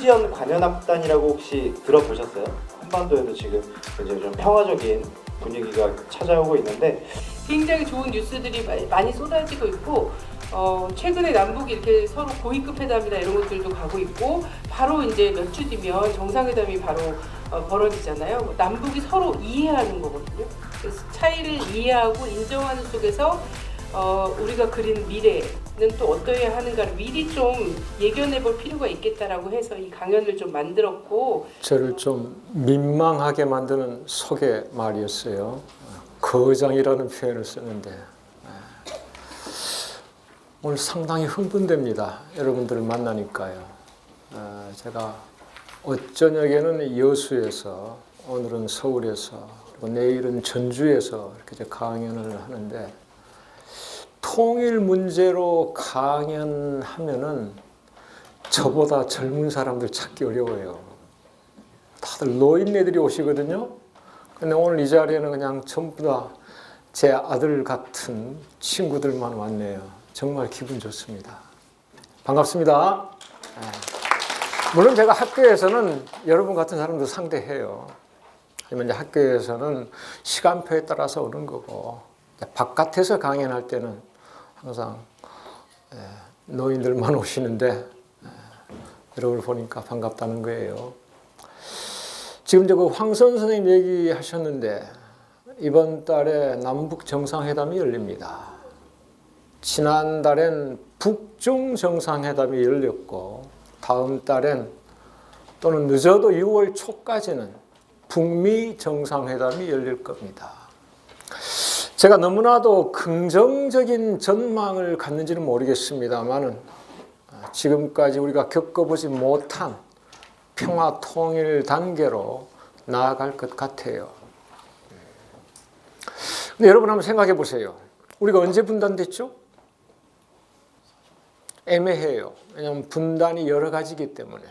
아시안 관현악단이라고 혹시 들어보셨어요? 한반도에도 지금 굉장히 좀 평화적인 분위기가 찾아오고 있는데 굉장히 좋은 뉴스들이 많이 쏟아지고 있고 최근에 남북이 이렇게 서로 고위급 회담이나 이런 것들도 가고 있고 바로 이제 몇 주 뒤면 정상회담이 바로 벌어지잖아요. 남북이 서로 이해하는 거거든요. 그래서 차이를 이해하고 인정하는 속에서 우리가 그린 미래는 또 어떠해야 하는가를 미리 좀 예견해 볼 필요가 있겠다라고 해서 이 강연을 좀 만들었고 저를 좀 민망하게 만드는 소개 말이었어요. 거장이라는 표현을 쓰는데 오늘 상당히 흥분됩니다. 여러분들을 만나니까요. 제가 어저녁에는 여수에서 오늘은 서울에서 그리고 내일은 전주에서 이렇게 강연을 하는데 통일 문제로 강연하면은 저보다 젊은 사람들 찾기 어려워요. 다들 노인네들이 오시거든요. 근데 오늘 이 자리에는 그냥 전부 다 제 아들 같은 친구들만 왔네요. 정말 기분 좋습니다. 반갑습니다. 물론 제가 학교에서는 여러분 같은 사람도 상대해요. 하지만 이제 학교에서는 시간표에 따라서 오는 거고 바깥에서 강연할 때는 항상 노인들만 오시는데 여러분을 보니까 반갑다는 거예요. 지금 그 황선 선생님 얘기하셨는데 이번 달에 남북 정상회담이 열립니다. 지난달엔 북중 정상회담이 열렸고 다음 달엔 또는 늦어도 6월 초까지는 북미 정상회담이 열릴 겁니다. 제가 너무나도 긍정적인 전망을 갖는지는 모르겠습니다만은 지금까지 우리가 겪어보지 못한 평화 통일 단계로 나아갈 것 같아요. 근데 여러분 한번 생각해 보세요. 우리가 언제 분단됐죠? 애매해요. 왜냐하면 분단이 여러 가지이기 때문에.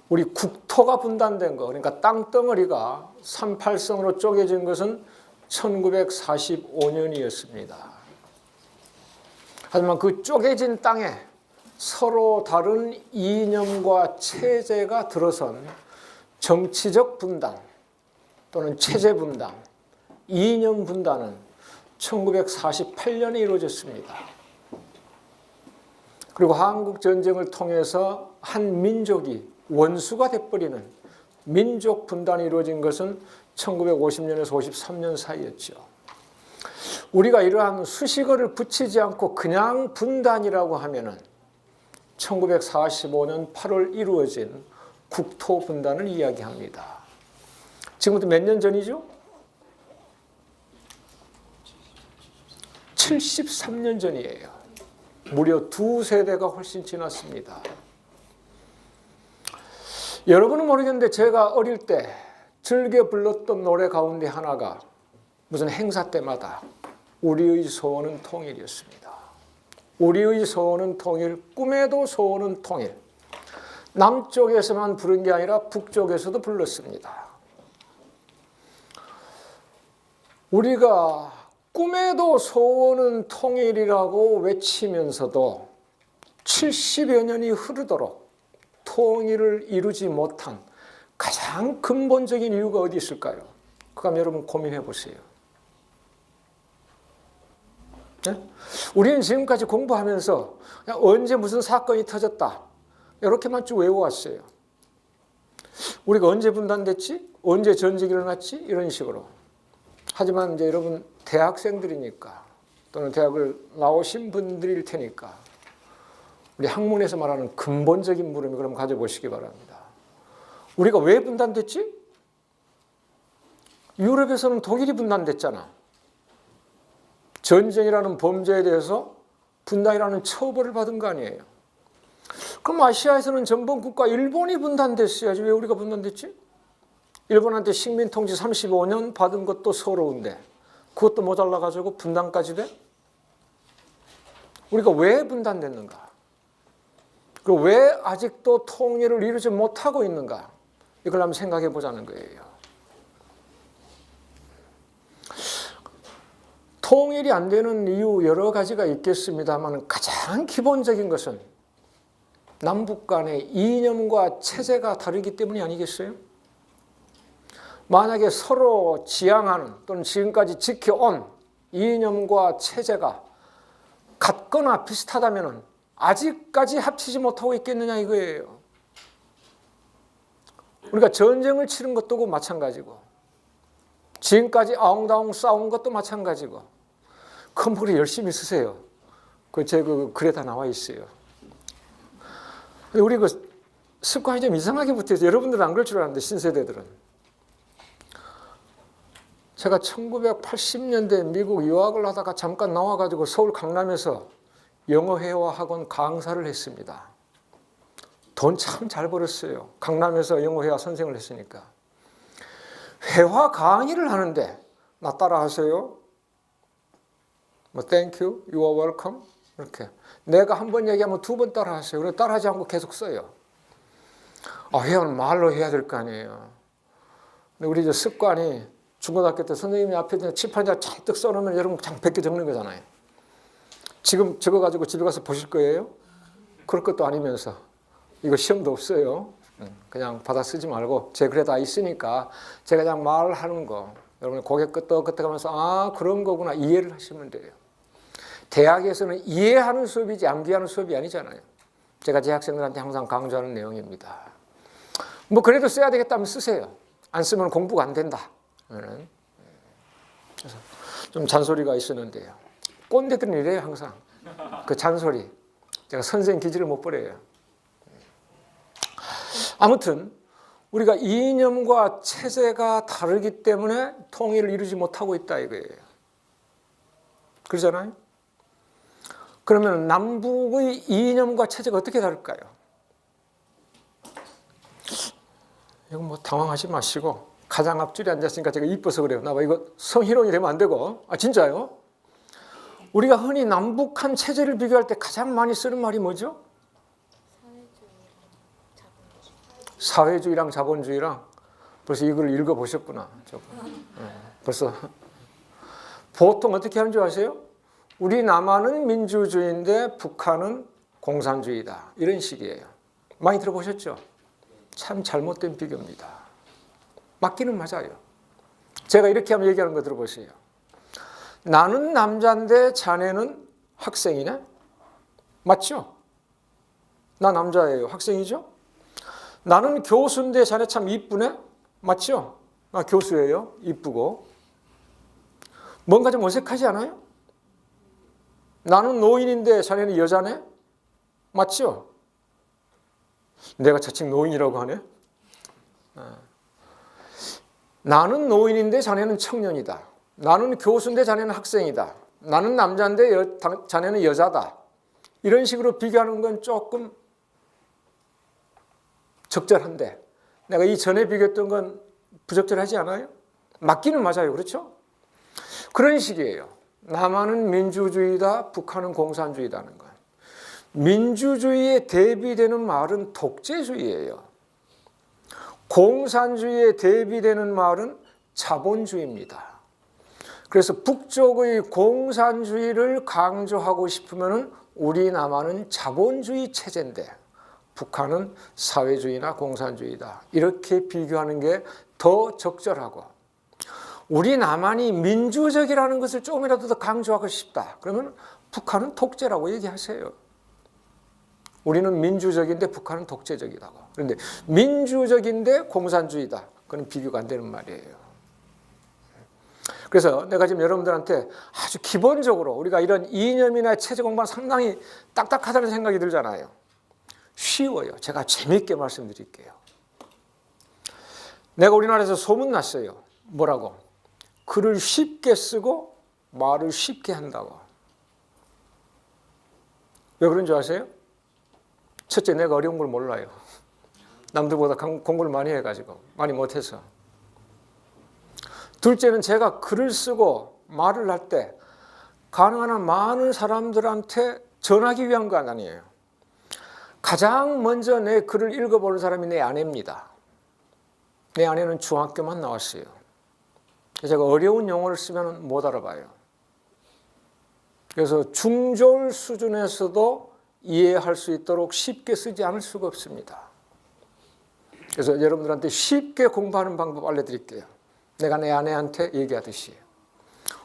우리 국토가 분단된 거, 그러니까 땅덩어리가 38성으로 쪼개진 것은 1945년이었습니다. 하지만 그 쪼개진 땅에 서로 다른 이념과 체제가 들어선 정치적 분단 또는 체제 분단, 이념 분단은 1948년에 이루어졌습니다. 그리고 한국전쟁을 통해서 한 민족이 원수가 돼버리는 민족 분단이 이루어진 것은 1950년에서 53년 사이였죠. 우리가 이러한 수식어를 붙이지 않고 그냥 분단이라고 하면은 1945년 8월 이루어진 국토 분단을 이야기합니다. 지금부터 몇 년 전이죠? 73년 전이에요. 무려 두 세대가 훨씬 지났습니다. 여러분은 모르겠는데 제가 어릴 때 즐겨 불렀던 노래 가운데 하나가 무슨 행사 때마다 우리의 소원은 통일이었습니다. 우리의 소원은 통일, 꿈에도 소원은 통일. 남쪽에서만 부른 게 아니라 북쪽에서도 불렀습니다. 우리가 꿈에도 소원은 통일이라고 외치면서도 70여 년이 흐르도록 통일을 이루지 못한 가장 근본적인 이유가 어디 있을까요? 그거 한번 여러분 고민해 보세요. 네? 우리는 지금까지 공부하면서 그냥 언제 무슨 사건이 터졌다 이렇게만 쭉 외워왔어요. 우리가 언제 분단됐지? 언제 전쟁이 일어났지? 이런 식으로. 하지만 이제 여러분 대학생들이니까 또는 대학을 나오신 분들일 테니까 우리 학문에서 말하는 근본적인 물음을 그럼 가져보시기 바랍니다. 우리가 왜 분단됐지? 유럽에서는 독일이 분단됐잖아. 전쟁이라는 범죄에 대해서 분단이라는 처벌을 받은 거 아니에요. 그럼 아시아에서는 전범국가 일본이 분단됐어야지 왜 우리가 분단됐지? 일본한테 식민통치 35년 받은 것도 서러운데 그것도 모자라가지고 분단까지 돼? 우리가 왜 분단됐는가? 그리고 왜 아직도 통일을 이루지 못하고 있는가? 이걸 한번 생각해 보자는 거예요. 통일이 안 되는 이유 여러 가지가 있겠습니다만 가장 기본적인 것은 남북 간의 이념과 체제가 다르기 때문이 아니겠어요? 만약에 서로 지향하는 또는 지금까지 지켜온 이념과 체제가 같거나 비슷하다면 아직까지 합치지 못하고 있겠느냐 이거예요. 우리가 전쟁을 치른 것도 마찬가지고 지금까지 아웅다웅 싸운 것도 마찬가지고 컴퓨터 열심히 쓰세요. 제 글에 다 나와 있어요. 근데 우리 습관이 좀 이상하게 붙어있어요. 여러분들은 안 그럴 줄 알았는데 신세대들은. 제가 1980년대 미국 유학을 하다가 잠깐 나와가지고 서울 강남에서 영어회화 학원 강사를 했습니다. 돈 참 잘 벌었어요. 강남에서 영어회화 선생을 했으니까. 회화 강의를 하는데 나 따라하세요. 뭐 thank you, you are welcome 이렇게. 내가 한 번 얘기하면 두 번 따라하세요. 그래서 따라하지 않고 계속 써요. 회화는 말로 해야 될 거 아니에요. 근데 우리 저 습관이 중고등학교 때 선생님이 앞에 칠판에다 잔뜩 써놓으면 여러분 그냥 100개 적는 거잖아요. 지금 적어가지고 집에 가서 보실 거예요? 그럴 것도 아니면서. 이거 시험도 없어요. 그냥 받아 쓰지 말고 제 글에 다 있으니까 제가 그냥 말하는 거 여러분 고개 끄덕끄덕하면서 그런 거구나 이해를 하시면 돼요. 대학에서는 이해하는 수업이지 암기하는 수업이 아니잖아요. 제가 제 학생들한테 항상 강조하는 내용입니다. 뭐 그래도 써야 되겠다면 쓰세요. 안 쓰면 공부가 안 된다. 그래서 좀 잔소리가 있었는데요. 꼰대들은 이래요 항상. 그 잔소리. 제가 선생 기질을 못 버려요. 아무튼 우리가 이념과 체제가 다르기 때문에 통일을 이루지 못하고 있다 이거예요. 그러잖아요. 그러면 남북의 이념과 체제가 어떻게 다를까요? 이거 뭐 당황하지 마시고 가장 앞줄에 앉았으니까 제가 이뻐서 그래요. 나 이거 성희롱이 되면 안 되고. 진짜요? 우리가 흔히 남북한 체제를 비교할 때 가장 많이 쓰는 말이 뭐죠? 사회주의랑 자본주의랑. 벌써 이걸 읽어보셨구나. 벌써. 보통 어떻게 하는 줄 아세요? 우리 남한은 민주주의인데 북한은 공산주의다. 이런 식이에요. 많이 들어보셨죠? 참 잘못된 비교입니다. 맞기는 맞아요. 제가 이렇게 하면 얘기하는 거 들어보세요. 나는 남자인데 자네는 학생이네? 맞죠? 나 남자예요. 학생이죠? 나는 교수인데 자네 참 이쁘네? 맞죠? 나 교수예요. 이쁘고. 뭔가 좀 어색하지 않아요? 나는 노인인데 자네는 여자네? 맞죠? 내가 자칭 노인이라고 하네? 나는 노인인데 자네는 청년이다. 나는 교수인데 자네는 학생이다. 나는 남자인데 자네는 여자다. 이런 식으로 비교하는 건 조금 적절한데 내가 이전에 비교했던 건 부적절하지 않아요? 맞기는 맞아요. 그렇죠? 그런 식이에요. 남한은 민주주의다, 북한은 공산주의다는 건. 민주주의에 대비되는 말은 독재주의예요. 공산주의에 대비되는 말은 자본주의입니다. 그래서 북쪽의 공산주의를 강조하고 싶으면 우리 남한은 자본주의 체제인데 북한은 사회주의나 공산주의다. 이렇게 비교하는 게 더 적절하고 우리 남한이 민주적이라는 것을 조금이라도 더 강조하고 싶다. 그러면 북한은 독재라고 얘기하세요. 우리는 민주적인데 북한은 독재적이라고. 그런데 민주적인데 공산주의다. 그건 비교가 안 되는 말이에요. 그래서 내가 지금 여러분들한테 아주 기본적으로 우리가 이런 이념이나 체제 공부는 상당히 딱딱하다는 생각이 들잖아요. 쉬워요. 제가 재미있게 말씀드릴게요. 내가 우리나라에서 소문났어요. 뭐라고? 글을 쉽게 쓰고 말을 쉽게 한다고. 왜 그런 줄 아세요? 첫째, 내가 어려운 걸 몰라요. 남들보다 공부를 많이 해가지고 많이 못해서. 둘째는 제가 글을 쓰고 말을 할 때 가능한 한 많은 사람들한테 전하기 위한 건 아니에요. 가장 먼저 내 글을 읽어보는 사람이 내 아내입니다. 내 아내는 중학교만 나왔어요. 제가 어려운 용어를 쓰면 못 알아봐요. 그래서 중졸 수준에서도 이해할 수 있도록 쉽게 쓰지 않을 수가 없습니다. 그래서 여러분들한테 쉽게 공부하는 방법 알려드릴게요. 내가 내 아내한테 얘기하듯이.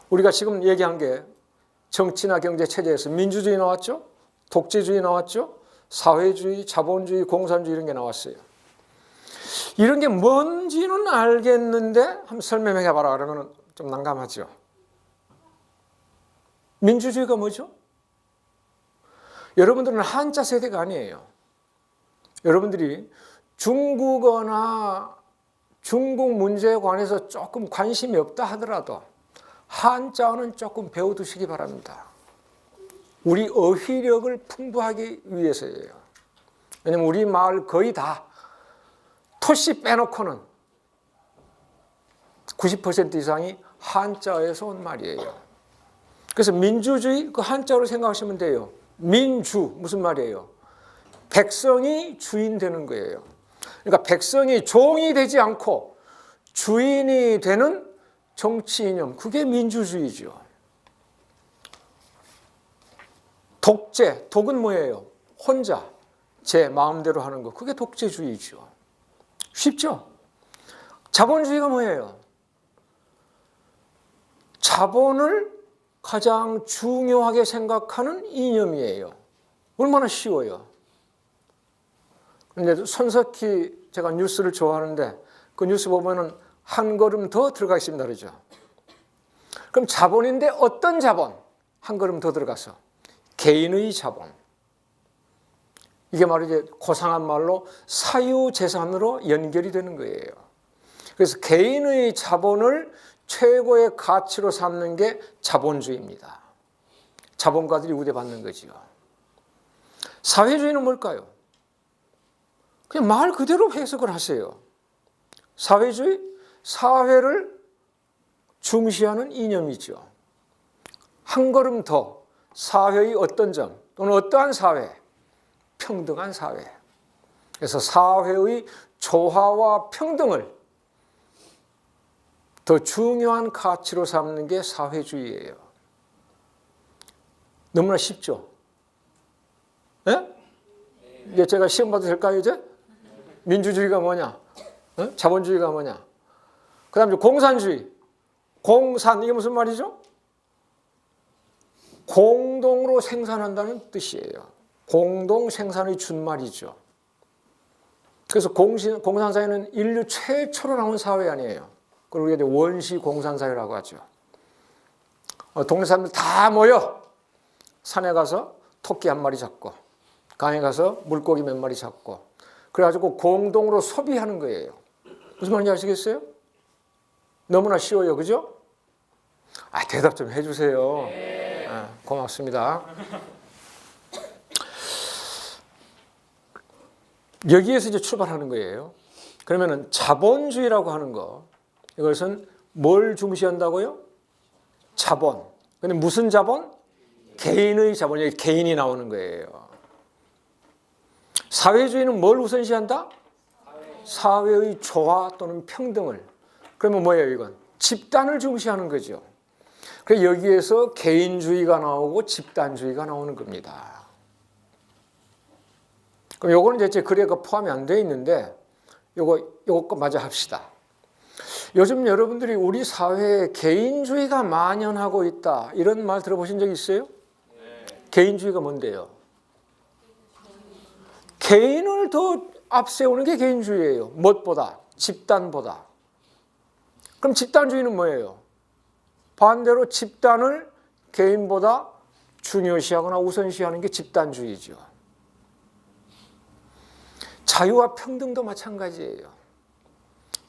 우리가 지금 얘기한 게 정치나 경제 체제에서 민주주의 나왔죠? 독재주의 나왔죠? 사회주의, 자본주의, 공산주의 이런 게 나왔어요. 이런 게 뭔지는 알겠는데 한번 설명해 봐라 그러면 좀 난감하죠. 민주주의가 뭐죠? 여러분들은 한자 세대가 아니에요. 여러분들이 중국어나 중국 문제에 관해서 조금 관심이 없다 하더라도 한자어는 조금 배워두시기 바랍니다. 우리 어휘력을 풍부하기 위해서예요. 왜냐면 우리 마을 거의 다 토시 빼놓고는 90% 이상이 한자어에서 온 말이에요. 그래서 민주주의 그 한자어로 생각하시면 돼요. 민주 무슨 말이에요? 백성이 주인 되는 거예요. 그러니까 백성이 종이 되지 않고 주인이 되는 정치 이념, 그게 민주주의죠. 독재, 독은 뭐예요? 혼자 제 마음대로 하는 거, 그게 독재주의죠. 쉽죠? 자본주의가 뭐예요? 자본을 가장 중요하게 생각하는 이념이에요. 얼마나 쉬워요. 그런데 손석희, 제가 뉴스를 좋아하는데 그 뉴스 보면은 한 걸음 더 들어가 있습니다. 그러죠? 그럼 자본인데 어떤 자본? 한 걸음 더 들어가서 개인의 자본. 이게 바로 이제 고상한 말로 사유재산으로 연결이 되는 거예요. 그래서 개인의 자본을 최고의 가치로 삼는 게 자본주의입니다. 자본가들이 우대받는 거지요. 사회주의는 뭘까요? 그냥 말 그대로 해석을 하세요. 사회주의? 사회를 중시하는 이념이죠. 한 걸음 더 사회의 어떤 점 또는 어떠한 사회, 평등한 사회. 그래서 사회의 조화와 평등을 더 중요한 가치로 삼는 게 사회주의예요. 너무나 쉽죠? 네? 이제 제가 시험 봐도 될까요, 이제? 민주주의가 뭐냐? 자본주의가 뭐냐? 그 다음에 공산주의. 공산, 이게 무슨 말이죠? 공동으로 생산한다는 뜻이에요. 공동 생산의 준말이죠. 그래서 공산사회는 인류 최초로 나온 사회 아니에요. 그걸 우리가 원시 공산사회라고 하죠. 동네 사람들 다 모여 산에 가서 토끼 한 마리 잡고 강에 가서 물고기 몇 마리 잡고 그래가지고 공동으로 소비하는 거예요. 무슨 말인지 아시겠어요? 너무나 쉬워요. 그죠? 대답 좀 해주세요. 고맙습니다. 여기에서 이제 출발하는 거예요. 그러면은 자본주의라고 하는 거, 이것은 뭘 중시한다고요? 자본. 근데 무슨 자본? 개인의 자본. 여기 개인이 나오는 거예요. 사회주의는 뭘 우선시한다? 사회의 조화 또는 평등을. 그러면 뭐예요, 이건? 집단을 중시하는 거죠. 그래서 여기에서 개인주의가 나오고 집단주의가 나오는 겁니다. 그럼 요거는 이제 제 글에 포함이 안 돼 있는데 요거 마저 합시다. 요즘 여러분들이 우리 사회에 개인주의가 만연하고 있다 이런 말 들어보신 적 있어요? 네. 개인주의가 뭔데요? 개인을 더 앞세우는 게 개인주의예요. 무엇보다? 집단보다. 그럼 집단주의는 뭐예요? 반대로 집단을 개인보다 중요시하거나 우선시하는 게 집단주의죠. 자유와 평등도 마찬가지예요.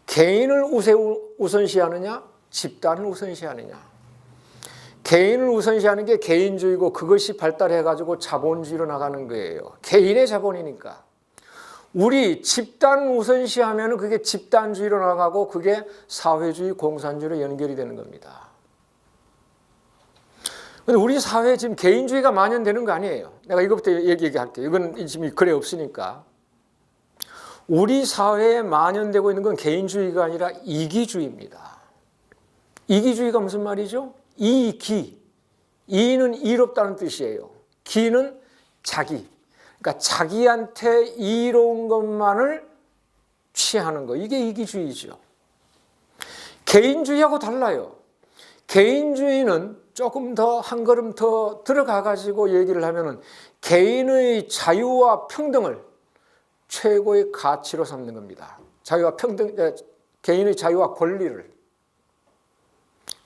개인을 우선시하느냐, 집단을 우선시하느냐. 개인을 우선시하는 게 개인주의고 그것이 발달해가지고 자본주의로 나가는 거예요. 개인의 자본이니까. 우리 집단을 우선시하면 그게 집단주의로 나가고 그게 사회주의, 공산주의로 연결이 되는 겁니다. 근데 우리 사회에 지금 개인주의가 만연되는 거 아니에요. 내가 이것부터 얘기할게요. 이건 지금 글에 없으니까. 우리 사회에 만연되고 있는 건 개인주의가 아니라 이기주의입니다. 이기주의가 무슨 말이죠? 이기. 이는 이롭다는 뜻이에요. 기는 자기, 그러니까 자기한테 이로운 것만을 취하는 거, 이게 이기주의죠. 개인주의하고 달라요. 개인주의는 조금 더 한 걸음 더 들어가 가지고 얘기를 하면은 개인의 자유와 평등을 최고의 가치로 삼는 겁니다. 자유와 평등, 개인의 자유와 권리를.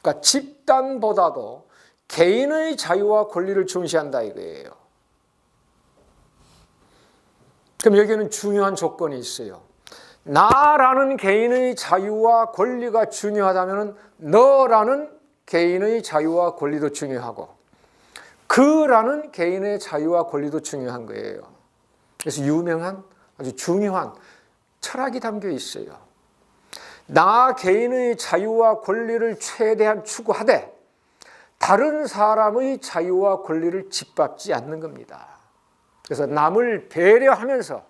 그러니까 집단보다도 개인의 자유와 권리를 중시한다 이거예요. 그럼 여기에는 중요한 조건이 있어요. 나라는 개인의 자유와 권리가 중요하다면 너라는 개인의 자유와 권리도 중요하고 그라는 개인의 자유와 권리도 중요한 거예요. 그래서 유명한 아주 중요한 철학이 담겨 있어요. 나 개인의 자유와 권리를 최대한 추구하되 다른 사람의 자유와 권리를 짓밟지 않는 겁니다. 그래서 남을 배려하면서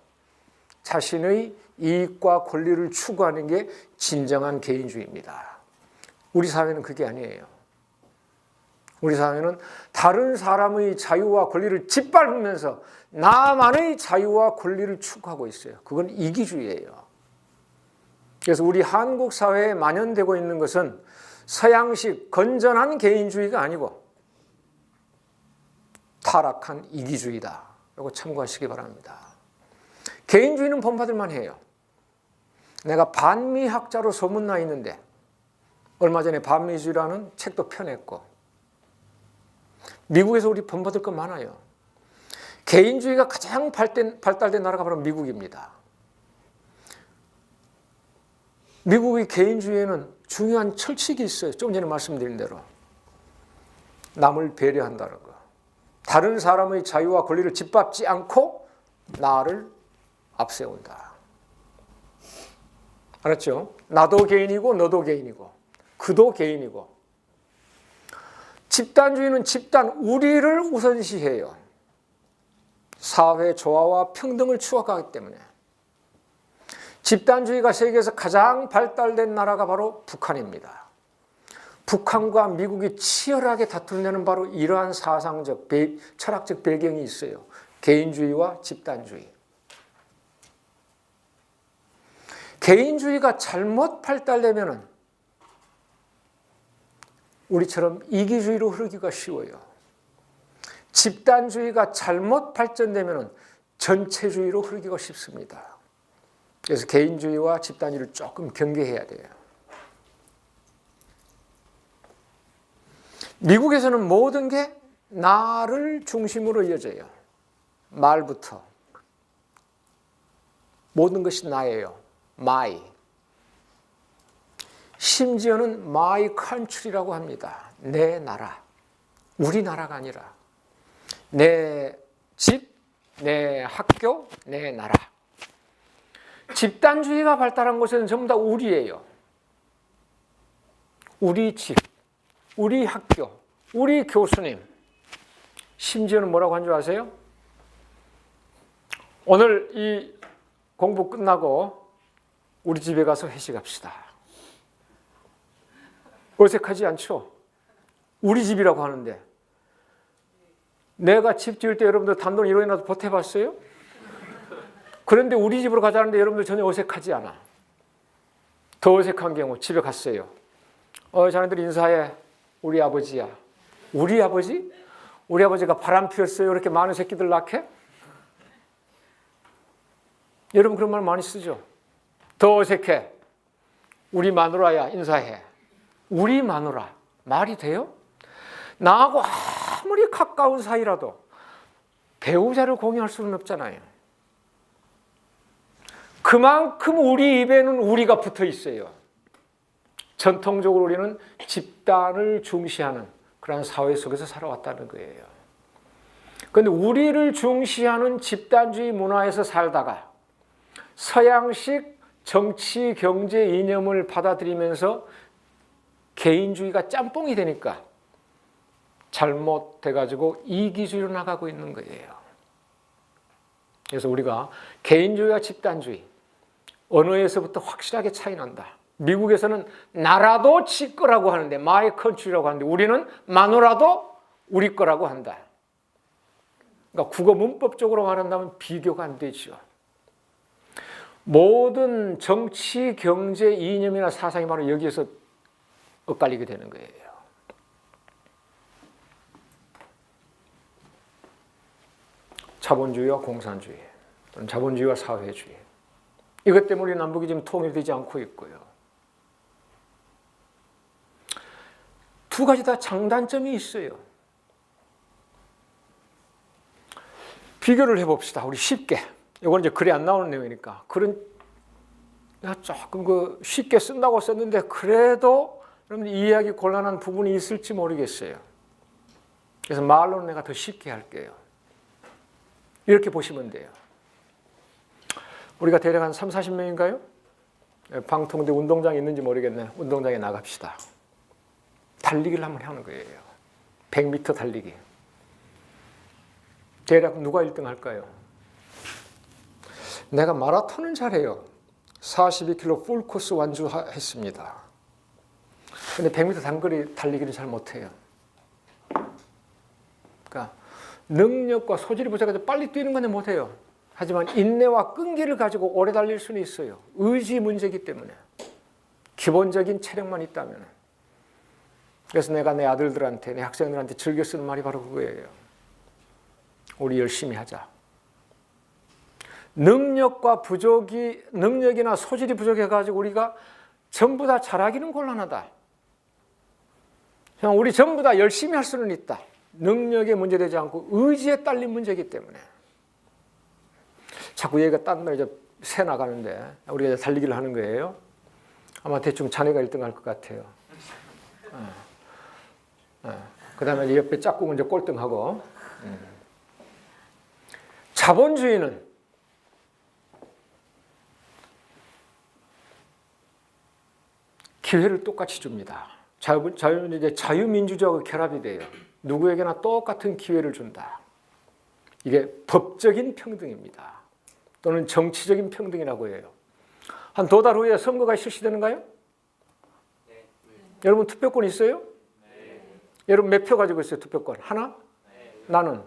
자신의 이익과 권리를 추구하는 게 진정한 개인주의입니다. 우리 사회는 그게 아니에요. 우리 사회는 다른 사람의 자유와 권리를 짓밟으면서 나만의 자유와 권리를 추구하고 있어요. 그건 이기주의예요. 그래서 우리 한국 사회에 만연되고 있는 것은 서양식 건전한 개인주의가 아니고 타락한 이기주의다. 이거 참고하시기 바랍니다. 개인주의는 본받을 만해요. 내가 반미학자로 소문나 있는데 얼마 전에 반미주의라는 책도 펴냈고 미국에서 우리 본받을 거 많아요. 개인주의가 가장 발달된 나라가 바로 미국입니다. 미국의 개인주의에는 중요한 철칙이 있어요. 좀 전에 말씀드린 대로 남을 배려한다는 거. 다른 사람의 자유와 권리를 짓밟지 않고 나를 앞세운다. 알았죠? 나도 개인이고 너도 개인이고 그도 개인이고. 집단주의는 집단, 우리를 우선시해요. 사회 조화와 평등을 추구하기 때문에. 집단주의가 세계에서 가장 발달된 나라가 바로 북한입니다. 북한과 미국이 치열하게 다투는 데는 바로 이러한 사상적, 철학적 배경이 있어요. 개인주의와 집단주의. 개인주의가 잘못 발달되면 우리처럼 이기주의로 흐르기가 쉬워요. 집단주의가 잘못 발전되면 전체주의로 흐르기가 쉽습니다. 그래서 개인주의와 집단주의를 조금 경계해야 돼요. 미국에서는 모든 게 나를 중심으로 이어져요. 말부터. 모든 것이 나예요. my. 심지어는 my country라고 합니다. 내 나라. 우리나라가 아니라 내 집, 내 학교, 내 나라. 집단주의가 발달한 곳에는 전부 다 우리예요. 우리 집, 우리 학교, 우리 교수님. 심지어는 뭐라고 한 줄 아세요? 오늘 이 공부 끝나고 우리 집에 가서 회식합시다. 어색하지 않죠? 우리 집이라고 하는데 내가 집 지을 때 여러분들 단돈 1원이라도 보태봤어요? 그런데 우리 집으로 가자는데 여러분들 전혀 어색하지 않아. 더 어색한 경우 집에 갔어요. 자네들 인사해. 우리 아버지야. 우리 아버지? 우리 아버지가 바람 피웠어요. 이렇게 많은 새끼들 낳게? 여러분 그런 말 많이 쓰죠. 더 어색해. 우리 마누라야 인사해. 우리 마누라. 말이 돼요? 나하고 아무리 가까운 사이라도 배우자를 공유할 수는 없잖아요. 그만큼 우리 입에는 우리가 붙어 있어요. 전통적으로 우리는 집단을 중시하는 그런 사회 속에서 살아왔다는 거예요. 그런데 우리를 중시하는 집단주의 문화에서 살다가 서양식 정치, 경제 이념을 받아들이면서 개인주의가 짬뽕이 되니까 잘못돼가지고 이기주의로 나가고 있는 거예요. 그래서 우리가 개인주의와 집단주의, 언어에서부터 확실하게 차이 난다. 미국에서는 나라도 지 거라고 하는데 my country라고 하는데 우리는 마누라도 우리 거라고 한다. 그러니까 국어 문법적으로 말한다면 비교가 안 되죠. 모든 정치, 경제, 이념이나 사상이 바로 여기에서 엇갈리게 되는 거예요. 자본주의와 공산주의, 또는 자본주의와 사회주의. 이것 때문에 우리 남북이 지금 통일되지 않고 있고요. 두 가지 다 장단점이 있어요. 비교를 해봅시다. 우리 쉽게. 이건 이제 글에 안 나오는 내용이니까. 글은 조금 쉽게 쓴다고 썼는데 그래도 여러분 이해하기 곤란한 부분이 있을지 모르겠어요. 그래서 말로는 내가 더 쉽게 할게요. 이렇게 보시면 돼요. 우리가 대략 한 3, 40명인가요? 방통대 운동장이 있는지 모르겠네. 운동장에 나갑시다. 달리기를 한번 하는 거예요. 100m 달리기. 대략 누가 1등 할까요? 내가 마라톤은 잘해요. 42km 풀코스 완주했습니다. 근데 100m 단거리 달리기는 잘 못해요. 그러니까 능력과 소질이 부족해서 빨리 뛰는 건 못해요. 하지만 인내와 끈기를 가지고 오래 달릴 수는 있어요. 의지 문제이기 때문에. 기본적인 체력만 있다면. 그래서 내가 내 아들들한테, 내 학생들한테 즐겨 쓰는 말이 바로 그거예요. 우리 열심히 하자. 능력이나 소질이 부족해가지고 우리가 전부 다 잘하기는 곤란하다. 우리 전부 다 열심히 할 수는 있다. 능력에 문제되지 않고 의지에 딸린 문제이기 때문에. 자꾸 얘가 딴 말 이제 새 나가는데 우리가 달리기를 하는 거예요. 아마 대충 자네가 1등 할 것 같아요. 그 다음에 옆에 짝꿍은 이제 꼴등하고. 자본주의는 기회를 똑같이 줍니다. 자유민주주의하고 결합이 돼요. 누구에게나 똑같은 기회를 준다. 이게 법적인 평등입니다. 또는 정치적인 평등이라고 해요. 한 2달 후에 선거가 실시되는가요? 네. 여러분 투표권 있어요? 네. 여러분 몇 표 가지고 있어요? 투표권? 하나? 네. 나는?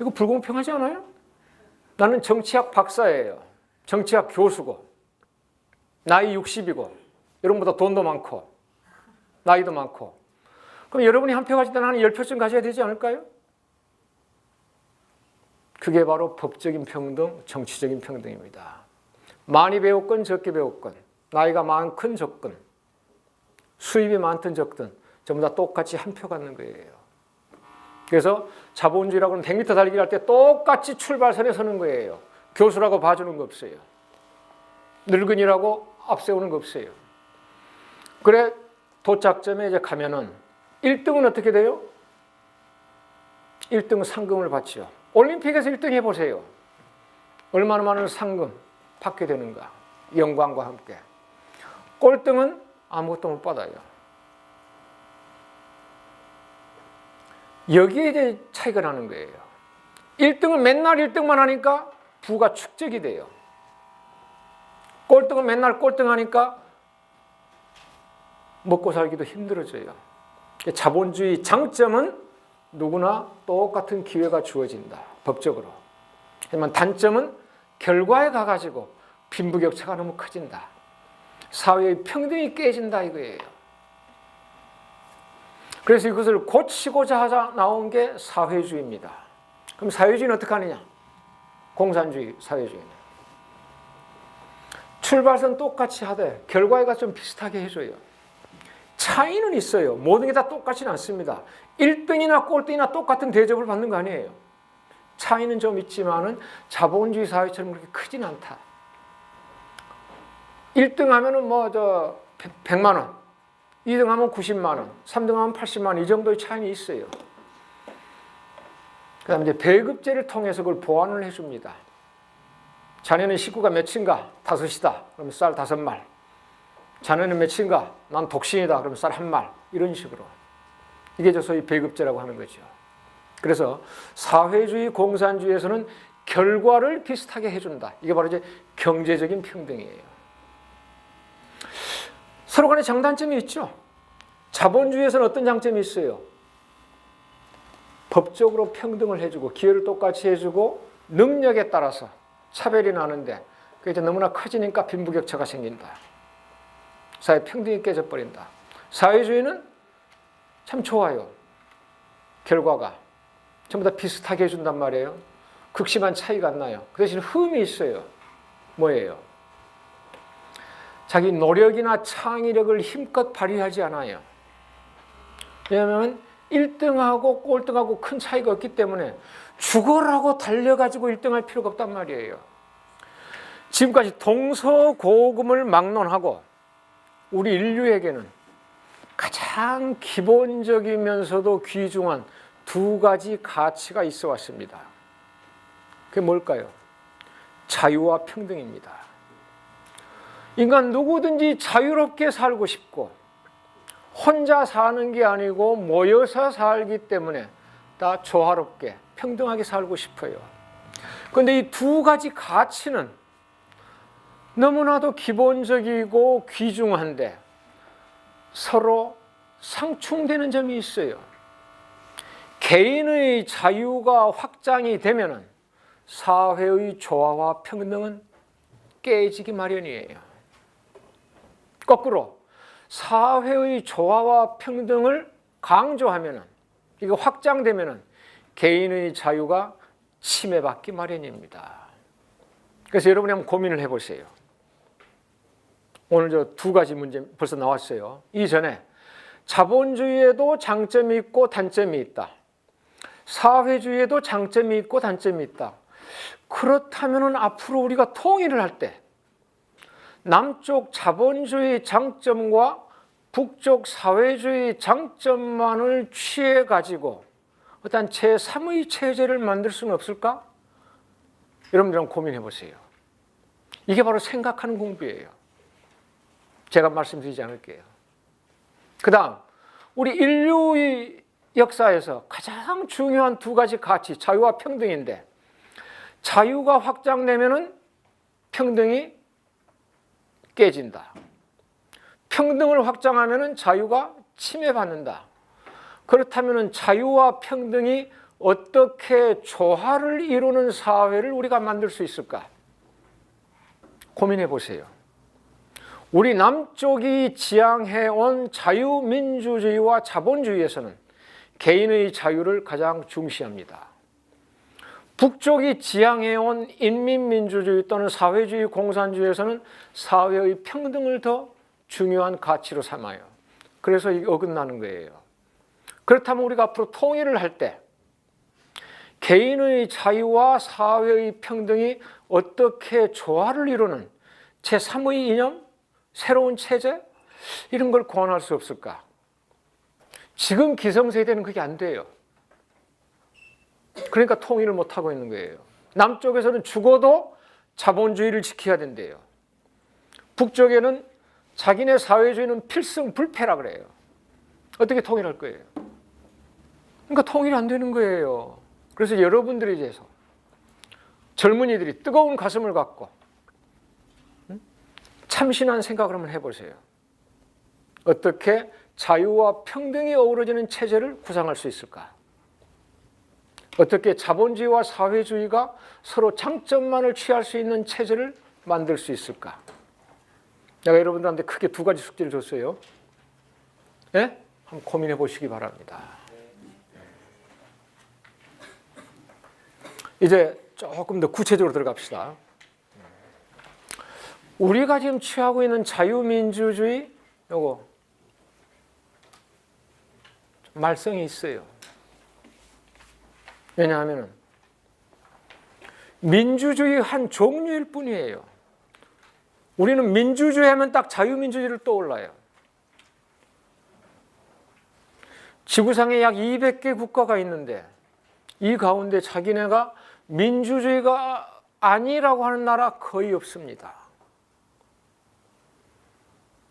이거 불공평하지 않아요? 나는 정치학 박사예요. 정치학 교수고 나이 60이고 여러분보다 돈도 많고 나이도 많고 그럼 여러분이 한 표 가질 때 나는 10표쯤 가져야 되지 않을까요? 그게 바로 법적인 평등, 정치적인 평등입니다. 많이 배웠건 적게 배웠건 나이가 많건 적건 수입이 많든 적든 전부 다 똑같이 한 표 갖는 거예요. 그래서 자본주의라고는 100m 달리기 할 때 똑같이 출발선에 서는 거예요. 교수라고 봐주는 거 없어요. 늙은이라고 앞세우는 거 없어요. 그래 도착점에 이제 가면은 1등은 어떻게 돼요? 1등은 상금을 받죠. 올림픽에서 1등 해보세요. 얼마나 많은 상금 받게 되는가. 영광과 함께. 꼴등은 아무것도 못 받아요. 여기에 이제 차이가 나는 거예요. 1등은 맨날 1등만 하니까 부가 축적이 돼요. 꼴등은 맨날 꼴등하니까 먹고 살기도 힘들어져요. 자본주의 장점은 누구나 똑같은 기회가 주어진다. 법적으로. 하지만 단점은 결과에 가가지고 빈부격차가 너무 커진다. 사회의 평등이 깨진다 이거예요. 그래서 이것을 고치고자 하자 나온 게 사회주의입니다. 그럼 사회주의는 어떻게 하느냐? 공산주의, 사회주의는. 출발선 똑같이 하되 결과가 좀 비슷하게 해줘요. 차이는 있어요. 모든 게 다 똑같지는 않습니다. 1등이나 꼴등이나 똑같은 대접을 받는 거 아니에요. 차이는 좀 있지만은 자본주의 사회처럼 그렇게 크진 않다. 1등 하면은 100만 원, 2등 하면 90만 원, 3등 하면 80만 원 이 정도의 차이는 있어요. 그다음에 이제 배급제를 통해서 그걸 보완을 해줍니다. 자네는 식구가 몇인가? 5이다. 그럼 쌀 5말. 자네는 몇인가? 난 독신이다. 그럼 쌀 1말. 이런 식으로. 이게 소위 배급제라고 하는 거죠. 그래서 사회주의, 공산주의에서는 결과를 비슷하게 해준다. 이게 바로 이제 경제적인 평등이에요. 서로 간에 장단점이 있죠. 자본주의에서는 어떤 장점이 있어요? 법적으로 평등을 해주고 기회를 똑같이 해주고 능력에 따라서 차별이 나는데 그게 이제 너무나 커지니까 빈부격차가 생긴다. 사회 평등이 깨져버린다. 사회주의는 참 좋아요. 결과가 전부 다 비슷하게 해준단 말이에요. 극심한 차이가 안 나요. 그 대신 흠이 있어요. 뭐예요? 자기 노력이나 창의력을 힘껏 발휘하지 않아요. 왜냐하면 1등하고 꼴등하고 큰 차이가 없기 때문에 죽어라고 달려가지고 1등할 필요가 없단 말이에요. 지금까지 동서고금을 막론하고 우리 인류에게는 가장 기본적이면서도 귀중한 두 가지 가치가 있어 왔습니다. 그게 뭘까요? 자유와 평등입니다. 인간 누구든지 자유롭게 살고 싶고 혼자 사는 게 아니고 모여서 살기 때문에 다 조화롭게 평등하게 살고 싶어요. 그런데 이 두 가지 가치는 너무나도 기본적이고 귀중한데 서로 상충되는 점이 있어요. 개인의 자유가 확장이 되면 사회의 조화와 평등은 깨지기 마련이에요. 거꾸로 사회의 조화와 평등을 강조하면, 이거 확장되면 개인의 자유가 침해받기 마련입니다. 그래서 여러분이 한번 고민을 해보세요. 오늘 저 두 가지 문제 벌써 나왔어요. 이전에 자본주의에도 장점이 있고 단점이 있다. 사회주의에도 장점이 있고 단점이 있다. 그렇다면 앞으로 우리가 통일을 할 때 남쪽 자본주의 장점과 북쪽 사회주의 장점만을 취해 가지고 어떤 제3의 체제를 만들 수는 없을까? 여러분들 한번 고민해 보세요. 이게 바로 생각하는 공부예요. 제가 말씀드리지 않을게요. 그 다음 우리 인류의 역사에서 가장 중요한 두 가지 가치, 자유와 평등인데 자유가 확장되면 평등이 깨진다. 평등을 확장하면 자유가 침해받는다. 그렇다면 자유와 평등이 어떻게 조화를 이루는 사회를 우리가 만들 수 있을까? 고민해 보세요. 우리 남쪽이 지향해온 자유민주주의와 자본주의에서는 개인의 자유를 가장 중시합니다. 북쪽이 지향해온 인민민주주의 또는 사회주의 공산주의에서는 사회의 평등을 더 중요한 가치로 삼아요. 그래서 이게 어긋나는 거예요. 그렇다면 우리가 앞으로 통일을 할 때 개인의 자유와 사회의 평등이 어떻게 조화를 이루는 제3의 이념, 새로운 체제 이런 걸 고안할 수 없을까? 지금 기성세대는 그게 안 돼요. 그러니까 통일을 못하고 있는 거예요. 남쪽에서는 죽어도 자본주의를 지켜야 된대요. 북쪽에는 자기네 사회주의는 필승불패라 그래요. 어떻게 통일할 거예요? 그러니까 통일이 안 되는 거예요. 그래서 여러분들이 이제서 젊은이들이 뜨거운 가슴을 갖고 참신한 생각을 한번 해보세요. 어떻게 자유와 평등이 어우러지는 체제를 구상할 수 있을까? 어떻게 자본주의와 사회주의가 서로 장점만을 취할 수 있는 체제를 만들 수 있을까? 내가 여러분들한테 크게 두 가지 숙제를 줬어요. 네? 한번 고민해 보시기 바랍니다. 이제 조금 더 구체적으로 들어갑시다. 우리가 지금 취하고 있는 자유민주주의, 요거 말썽이 있어요. 왜냐하면 민주주의 한 종류일 뿐이에요. 우리는 민주주의 하면 딱 자유민주주의를 떠올라요. 지구상에 약 200개 국가가 있는데 이 가운데 자기네가 민주주의가 아니라고 하는 나라 거의 없습니다.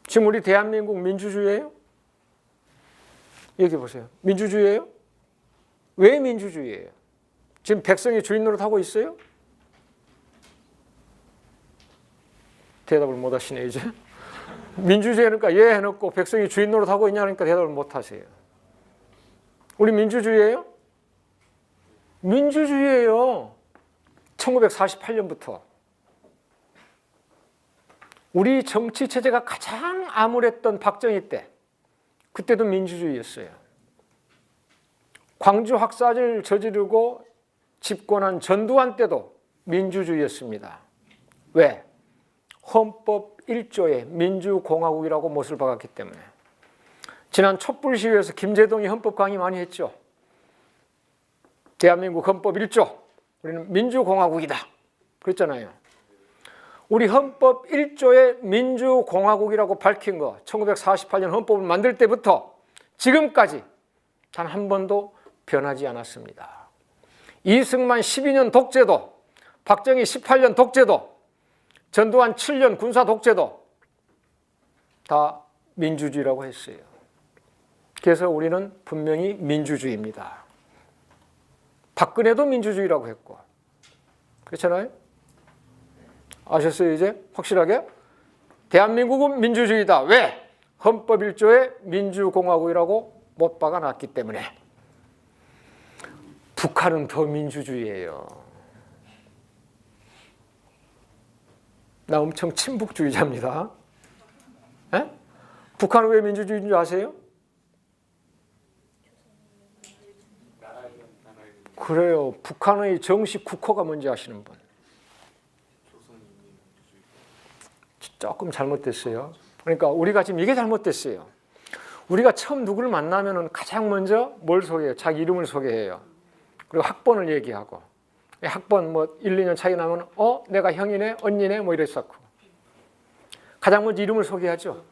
지금 우리 대한민국 민주주의예요? 얘기해 보세요. 민주주의예요? 왜 민주주의예요? 지금 백성이 주인 노릇하고 있어요? 대답을 못 하시네 이제. 민주주의니까 예 해놓고 백성이 주인 노릇하고 있냐니까 대답을 못 하세요. 우리 민주주의예요? 민주주의예요. 1948년부터. 우리 정치 체제가 가장 암울했던 박정희 때, 그때도 민주주의였어요. 광주 학살을 저지르고 집권한 전두환 때도 민주주의였습니다. 왜? 헌법 1조에 민주공화국이라고 못을 박았기 때문에. 지난 촛불 시위에서 김제동이 헌법 강의 많이 했죠. 대한민국 헌법 1조, 우리는 민주공화국이다 그랬잖아요. 우리 헌법 1조에 민주공화국이라고 밝힌 거 1948년 헌법을 만들 때부터 지금까지 단 한 번도 변하지 않았습니다. 이승만 12년 독재도, 박정희 18년 독재도, 전두환 7년 군사 독재도 다 민주주의라고 했어요. 그래서 우리는 분명히 민주주의입니다. 박근혜도 민주주의라고 했고. 그렇잖아요? 아셨어요 이제? 확실하게? 대한민국은 민주주의다. 왜? 헌법 1조에 민주공화국이라고 못 박아놨기 때문에. 북한은 더 민주주의예요. 나 엄청 친북주의자입니다. 에? 북한은 왜 민주주의인 줄 아세요? 그래요. 북한의 정식 국호가 뭔지 아시는 분? 조금 잘못됐어요. 그러니까 우리가 지금 이게 잘못됐어요. 우리가 처음 누구를 만나면 가장 먼저 뭘 소개해요? 자기 이름을 소개해요. 그리고 학번을 얘기하고. 학번 뭐 1, 2년 차이 나면 내가 형이네, 언니네 뭐 이랬었고. 가장 먼저 이름을 소개하죠.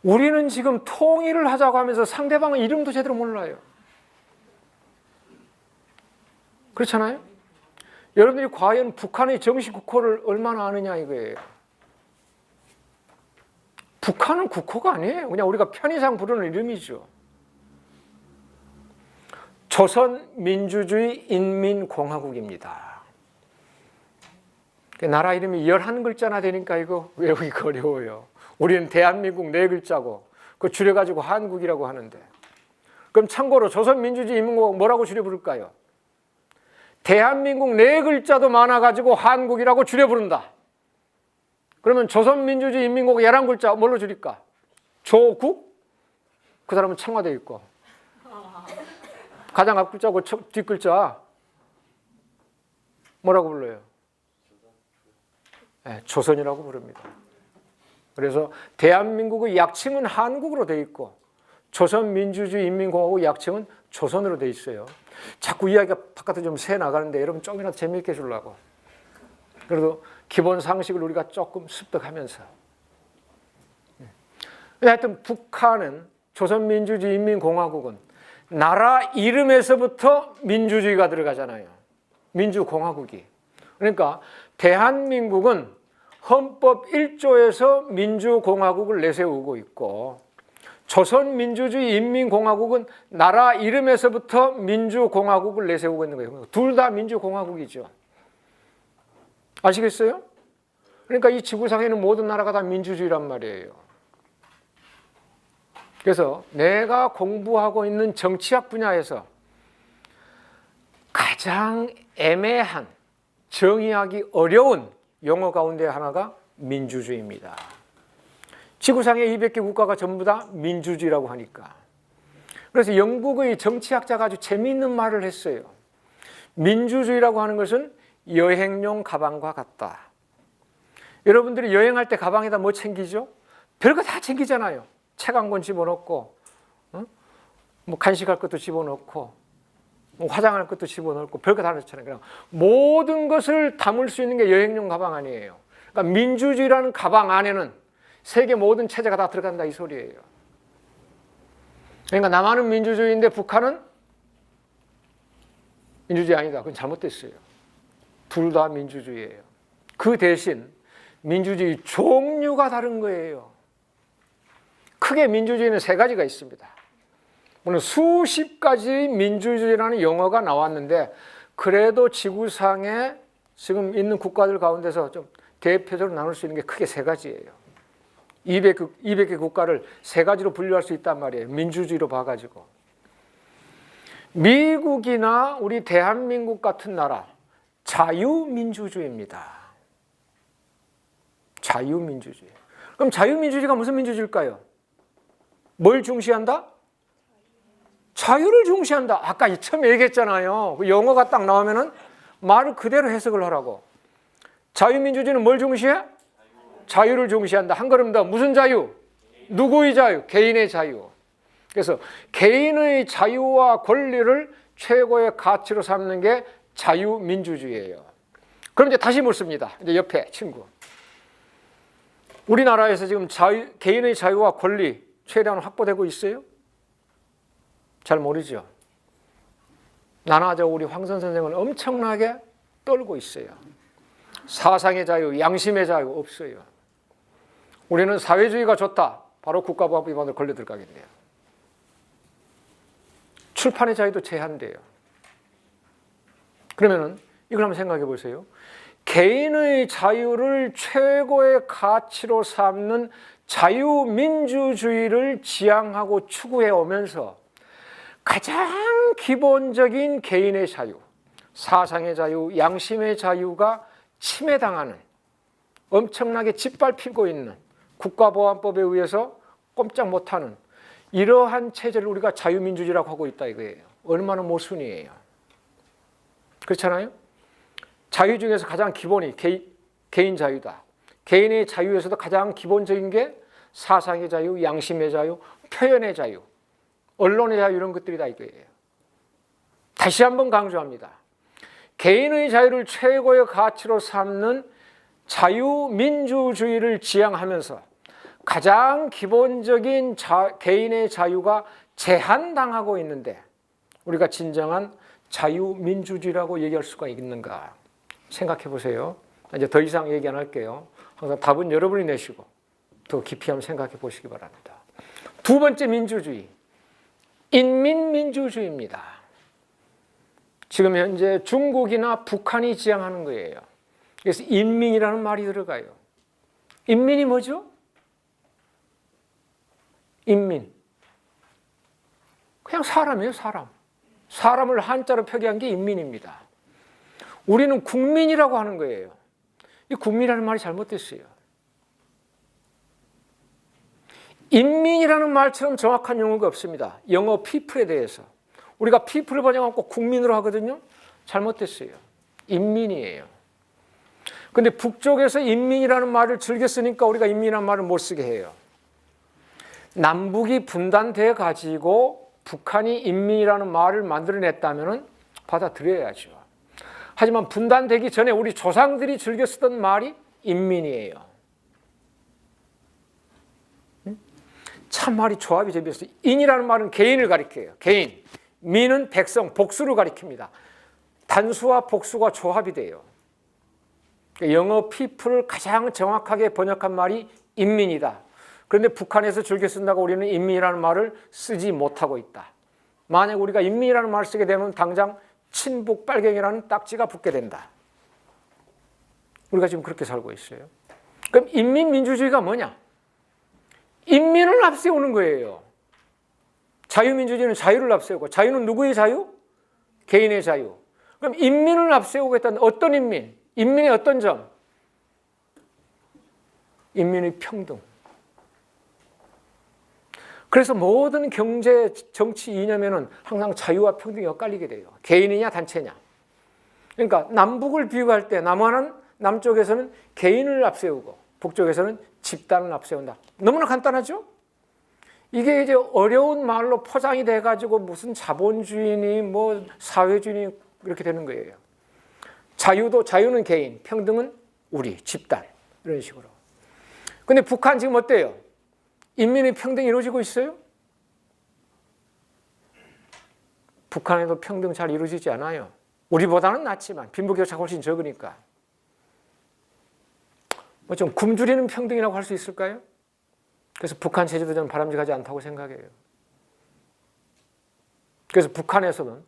우리는 지금 통일을 하자고 하면서 상대방의 이름도 제대로 몰라요. 그렇잖아요? 여러분들이 과연 북한의 정식 국호를 얼마나 아느냐 이거예요. 북한은 국호가 아니에요. 그냥 우리가 편의상 부르는 이름이죠. 조선민주주의 인민공화국입니다. 나라 이름이 11글자나 되니까 이거 외우기가 어려워요. 우리는 대한민국 4글자고 그거 줄여가지고 한국이라고 하는데, 그럼 참고로 조선민주주의 인민공화국 뭐라고 줄여 부를까요? 대한민국 4글자도 많아가지고 한국이라고 줄여 부른다. 그러면 조선민주주의 인민공화국 11글자 뭘로 줄일까? 조국? 그 사람은 청와대에 있고. 가장 앞글자고 뒷글자 뭐라고 불러요? 네, 조선이라고 부릅니다. 그래서 대한민국의 약칭은 한국으로 돼 있고 조선민주주의 인민공화국 약칭은 조선으로 돼 있어요. 자꾸 이야기가 바깥으로 좀 새 나가는데 여러분 조금이라도 재미있게 해주려고. 그래도 기본 상식을 우리가 조금 습득하면서. 하여튼 북한은 조선민주주의 인민공화국은 나라 이름에서부터 민주주의가 들어가잖아요. 민주공화국이. 그러니까 대한민국은 헌법 1조에서 민주공화국을 내세우고 있고 조선민주주의 인민공화국은 나라 이름에서부터 민주공화국을 내세우고 있는 거예요. 둘 다 민주공화국이죠. 아시겠어요? 그러니까 이 지구상에 있는 모든 나라가 다 민주주의란 말이에요. 그래서 내가 공부하고 있는 정치학 분야에서 가장 애매한, 정의하기 어려운 용어 가운데 하나가 민주주의입니다. 지구상에 200개 국가가 전부 다 민주주의라고 하니까. 그래서 영국의 정치학자가 아주 재미있는 말을 했어요. 민주주의라고 하는 것은 여행용 가방과 같다. 여러분들이 여행할 때 가방에다 뭐 챙기죠? 별거 다 챙기잖아요. 책 한 권 집어넣고, 뭐 간식할 것도 집어넣고, 뭐 화장할 것도 집어넣고, 별거 다 넣잖아요. 그냥 모든 것을 담을 수 있는 게 여행용 가방 아니에요. 그러니까 민주주의라는 가방 안에는 세계 모든 체제가 다 들어간다 이 소리예요. 그러니까 남한은 민주주의인데 북한은 민주주의 아니다. 그건 잘못됐어요. 둘 다 민주주의예요. 그 대신 민주주의 종류가 다른 거예요. 크게 민주주의는 3가지가 있습니다. 오늘 수십 가지 민주주의라는 용어가 나왔는데 그래도 지구상에 지금 있는 국가들 가운데서 좀 대표적으로 나눌 수 있는 게 크게 3가지예요. 200개 국가를 3가지로 분류할 수 있단 말이에요. 민주주의로 봐가지고. 미국이나 우리 대한민국 같은 나라 자유민주주의입니다. 자유민주주의. 그럼 자유민주주의가 무슨 민주주의일까요? 뭘 중시한다? 자유를 중시한다. 아까 처음에 얘기했잖아요. 그 영어가 딱 나오면은 말을 그대로 해석을 하라고. 자유민주주의는 뭘 중시해? 자유를 중시한다. 한 걸음 더. 무슨 자유? 누구의 자유? 개인의 자유. 그래서 개인의 자유와 권리를 최고의 가치로 삼는 게 자유민주주의예요. 그럼 이제 다시 묻습니다. 이제 옆에 친구. 우리나라에서 지금 개인의 자유와 권리 최대한 확보되고 있어요? 잘 모르죠. 나나저 우리 황선 선생은 엄청나게 떨고 있어요. 사상의 자유, 양심의 자유 없어요. 우리는 사회주의가 좋다. 바로 국가보안법 위반으로 걸려 들어가겠네요. 출판의 자유도 제한돼요. 그러면은 이걸 한번 생각해 보세요. 개인의 자유를 최고의 가치로 삼는 자유민주주의를 지향하고 추구해 오면서 가장 기본적인 개인의 자유, 사상의 자유, 양심의 자유가 침해당하는, 엄청나게 짓밟히고 있는, 국가보안법에 의해서 꼼짝 못하는 이러한 체제를 우리가 자유민주주의라고 하고 있다 이거예요. 얼마나 모순이에요. 그렇잖아요? 자유 중에서 가장 기본이 개인 자유다. 개인의 자유에서도 가장 기본적인 게 사상의 자유, 양심의 자유, 표현의 자유, 언론의 자유 이런 것들이다 이거예요. 다시 한번 강조합니다. 개인의 자유를 최고의 가치로 삼는 자유민주주의를 지향하면서 가장 기본적인 개인의 자유가 제한당하고 있는데 우리가 진정한 자유민주주의라고 얘기할 수가 있는가 생각해 보세요. 이제 더 이상 얘기 안 할게요. 항상 답은 여러분이 내시고 더 깊이 한번 생각해 보시기 바랍니다. 두 번째 민주주의, 인민민주주의입니다. 지금 현재 중국이나 북한이 지향하는 거예요. 그래서 인민이라는 말이 들어가요. 인민이 뭐죠? 인민. 그냥 사람이에요, 사람. 사람을 한자로 표기한 게 인민입니다. 우리는 국민이라고 하는 거예요. 이 국민이라는 말이 잘못됐어요. 인민이라는 말처럼 정확한 용어가 없습니다. 영어 people에 대해서. 우리가 people을 번역하면 꼭 국민으로 하거든요. 잘못됐어요. 인민이에요. 근데 북쪽에서 인민이라는 말을 즐겨 쓰니까 우리가 인민이라는 말을 못 쓰게 해요. 남북이 분단돼 가지고 북한이 인민이라는 말을 만들어냈다면 받아들여야죠. 하지만 분단되기 전에 우리 조상들이 즐겨 쓰던 말이 인민이에요. 참 말이 조합이 재밌어요. 인이라는 말은 개인을 가리켜요. 개인. 민은 백성, 복수를 가리킵니다. 단수와 복수가 조합이 돼요. 영어 people을 가장 정확하게 번역한 말이 인민이다. 그런데 북한에서 즐겨 쓴다고 우리는 인민이라는 말을 쓰지 못하고 있다. 만약 우리가 인민이라는 말을 쓰게 되면 당장 친북 빨갱이라는 딱지가 붙게 된다. 우리가 지금 그렇게 살고 있어요. 그럼 인민민주주의가 뭐냐? 인민을 앞세우는 거예요. 자유민주주의는 자유를 앞세우고, 자유는 누구의 자유? 개인의 자유. 그럼 인민을 앞세우겠다는 어떤 인민? 인민의 어떤 점? 인민의 평등. 그래서 모든 경제, 정치 이념에는 항상 자유와 평등이 엇갈리게 돼요. 개인이냐 단체냐. 그러니까 남북을 비교할 때 남쪽에서는 개인을 앞세우고 북쪽에서는 집단을 앞세운다. 너무나 간단하죠? 이게 이제 어려운 말로 포장이 돼가지고 무슨 자본주의니 뭐 사회주의니 이렇게 되는 거예요. 자유는 개인, 평등은 우리, 집단 이런 식으로. 근데 북한 지금 어때요? 인민의 평등이 이루어지고 있어요? 북한에도 평등 잘 이루어지지 않아요. 우리보다는 낫지만 빈부격차가 훨씬 적으니까. 뭐 좀 굶주리는 평등이라고 할 수 있을까요? 그래서 북한 체제도 저는 바람직하지 않다고 생각해요. 그래서 북한에서는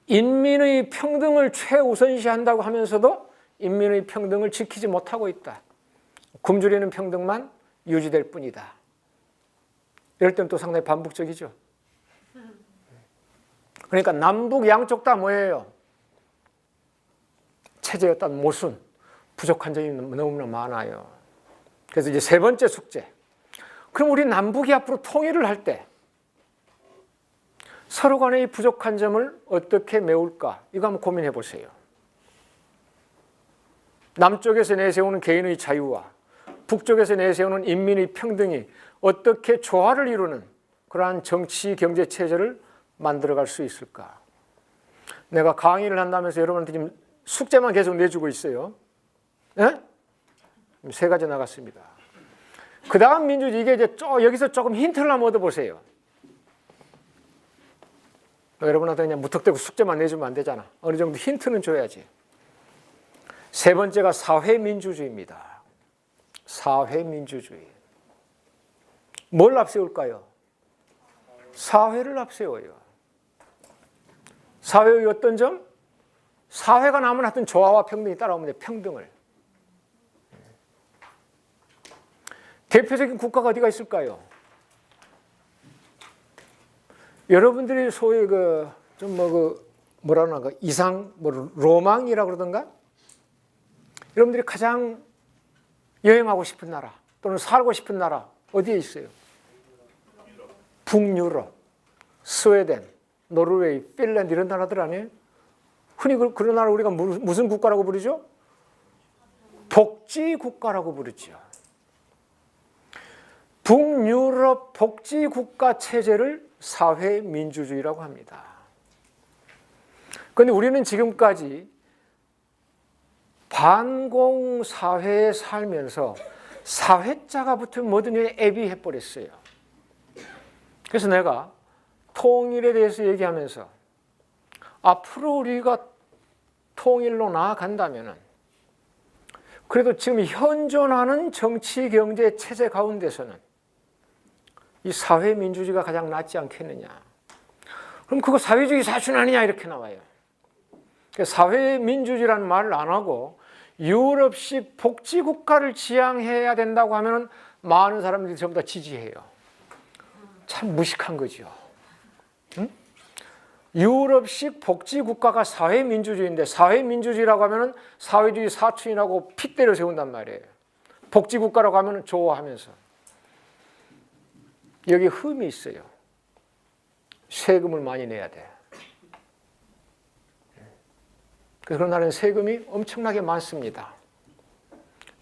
인민의 평등을 최우선시한다고 하면서도 인민의 평등을 지키지 못하고 있다. 굶주리는 평등만 유지될 뿐이다. 이럴 때는 또 상당히 반복적이죠. 그러니까 남북 양쪽 다 뭐예요? 체제의 어떤 모순, 부족한 점이 너무나 많아요. 그래서 이제 세 번째 숙제. 그럼 우리 남북이 앞으로 통일을 할 때 서로 간의 이 부족한 점을 어떻게 메울까? 이거 한번 고민해 보세요. 남쪽에서 내세우는 개인의 자유와 북쪽에서 내세우는 인민의 평등이 어떻게 조화를 이루는 그러한 정치, 경제 체제를 만들어갈 수 있을까? 내가 강의를 한다면서 여러분한테 지금 숙제만 계속 내주고 있어요. 네? 세 가지 나갔습니다. 그 다음 민주주의, 이게 이제 여기서 조금 힌트를 한번 얻어보세요. 여러분한테 그냥 무턱대고 숙제만 내주면 안 되잖아. 어느 정도 힌트는 줘야지. 세 번째가 사회민주주의입니다. 사회민주주의. 뭘 앞세울까요? 사회를 앞세워요. 사회의 어떤 점? 사회가 나면 하여튼 조화와 평등이 따라오면 돼. 평등을. 대표적인 국가가 어디가 있을까요? 여러분들이 소위 이상 로망이라고 그러던가? 여러분들이 가장 여행하고 싶은 나라 또는 살고 싶은 나라 어디에 있어요? 북유럽, 스웨덴, 노르웨이, 핀란드 이런 나라들 아니에요? 흔히 그런 나라 우리가 무슨 국가라고 부르죠? 복지국가라고 부르죠. 북유럽 복지국가 체제를 사회민주주의라고 합니다. 그런데 우리는 지금까지 반공사회에 살면서 사회자가 붙으면 뭐든 애비해버렸어요. 그래서 내가 통일에 대해서 얘기하면서 앞으로 우리가 통일로 나아간다면 그래도 지금 현존하는 정치, 경제, 체제 가운데서는 이 사회민주주의가 가장 낫지 않겠느냐. 그럼 그거 사회주의 사춘 아니냐 이렇게 나와요. 사회민주주의라는 말을 안 하고 유럽식 복지국가를 지향해야 된다고 하면 많은 사람들이 전부 다 지지해요. 참 무식한 거죠. 응? 유럽식 복지국가가 사회민주주의인데 사회민주주의라고 하면 사회주의 사춘이라고 핏대를 세운단 말이에요. 복지국가라고 하면 좋아하면서. 여기 흠이 있어요. 세금을 많이 내야 돼. 그래서 그런 나라는 세금이 엄청나게 많습니다.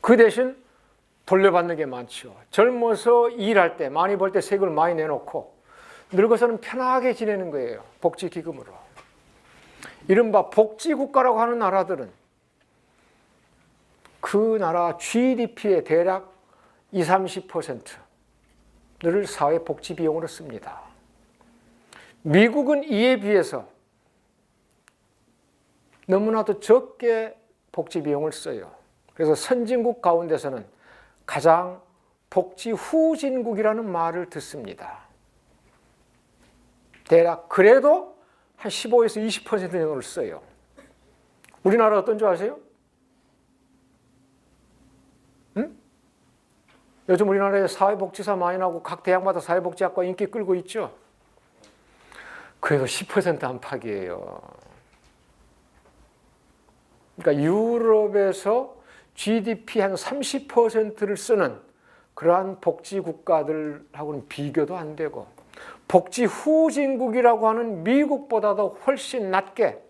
그 대신 돌려받는 게 많죠. 젊어서 일할 때 많이 벌 때 세금을 많이 내놓고 늙어서는 편하게 지내는 거예요. 복지기금으로. 이른바 복지국가라고 하는 나라들은 그 나라 GDP의 대략 20-30%를 사회복지비용으로 씁니다. 미국은 이에 비해서 너무나도 적게 복지비용을 써요. 그래서 선진국 가운데서는 가장 복지 후진국이라는 말을 듣습니다. 대략 그래도 한 15에서 20% 정도를 써요. 우리나라 어떤 줄 아세요? 응? 요즘 우리나라에 사회복지사 많이 나오고 각 대학마다 사회복지학과 인기 끌고 있죠? 그래도 10% 안팎이에요. 그러니까 유럽에서 GDP 한 30%를 쓰는 그러한 복지국가들하고는 비교도 안 되고 복지 후진국이라고 하는 미국보다도 훨씬 낮게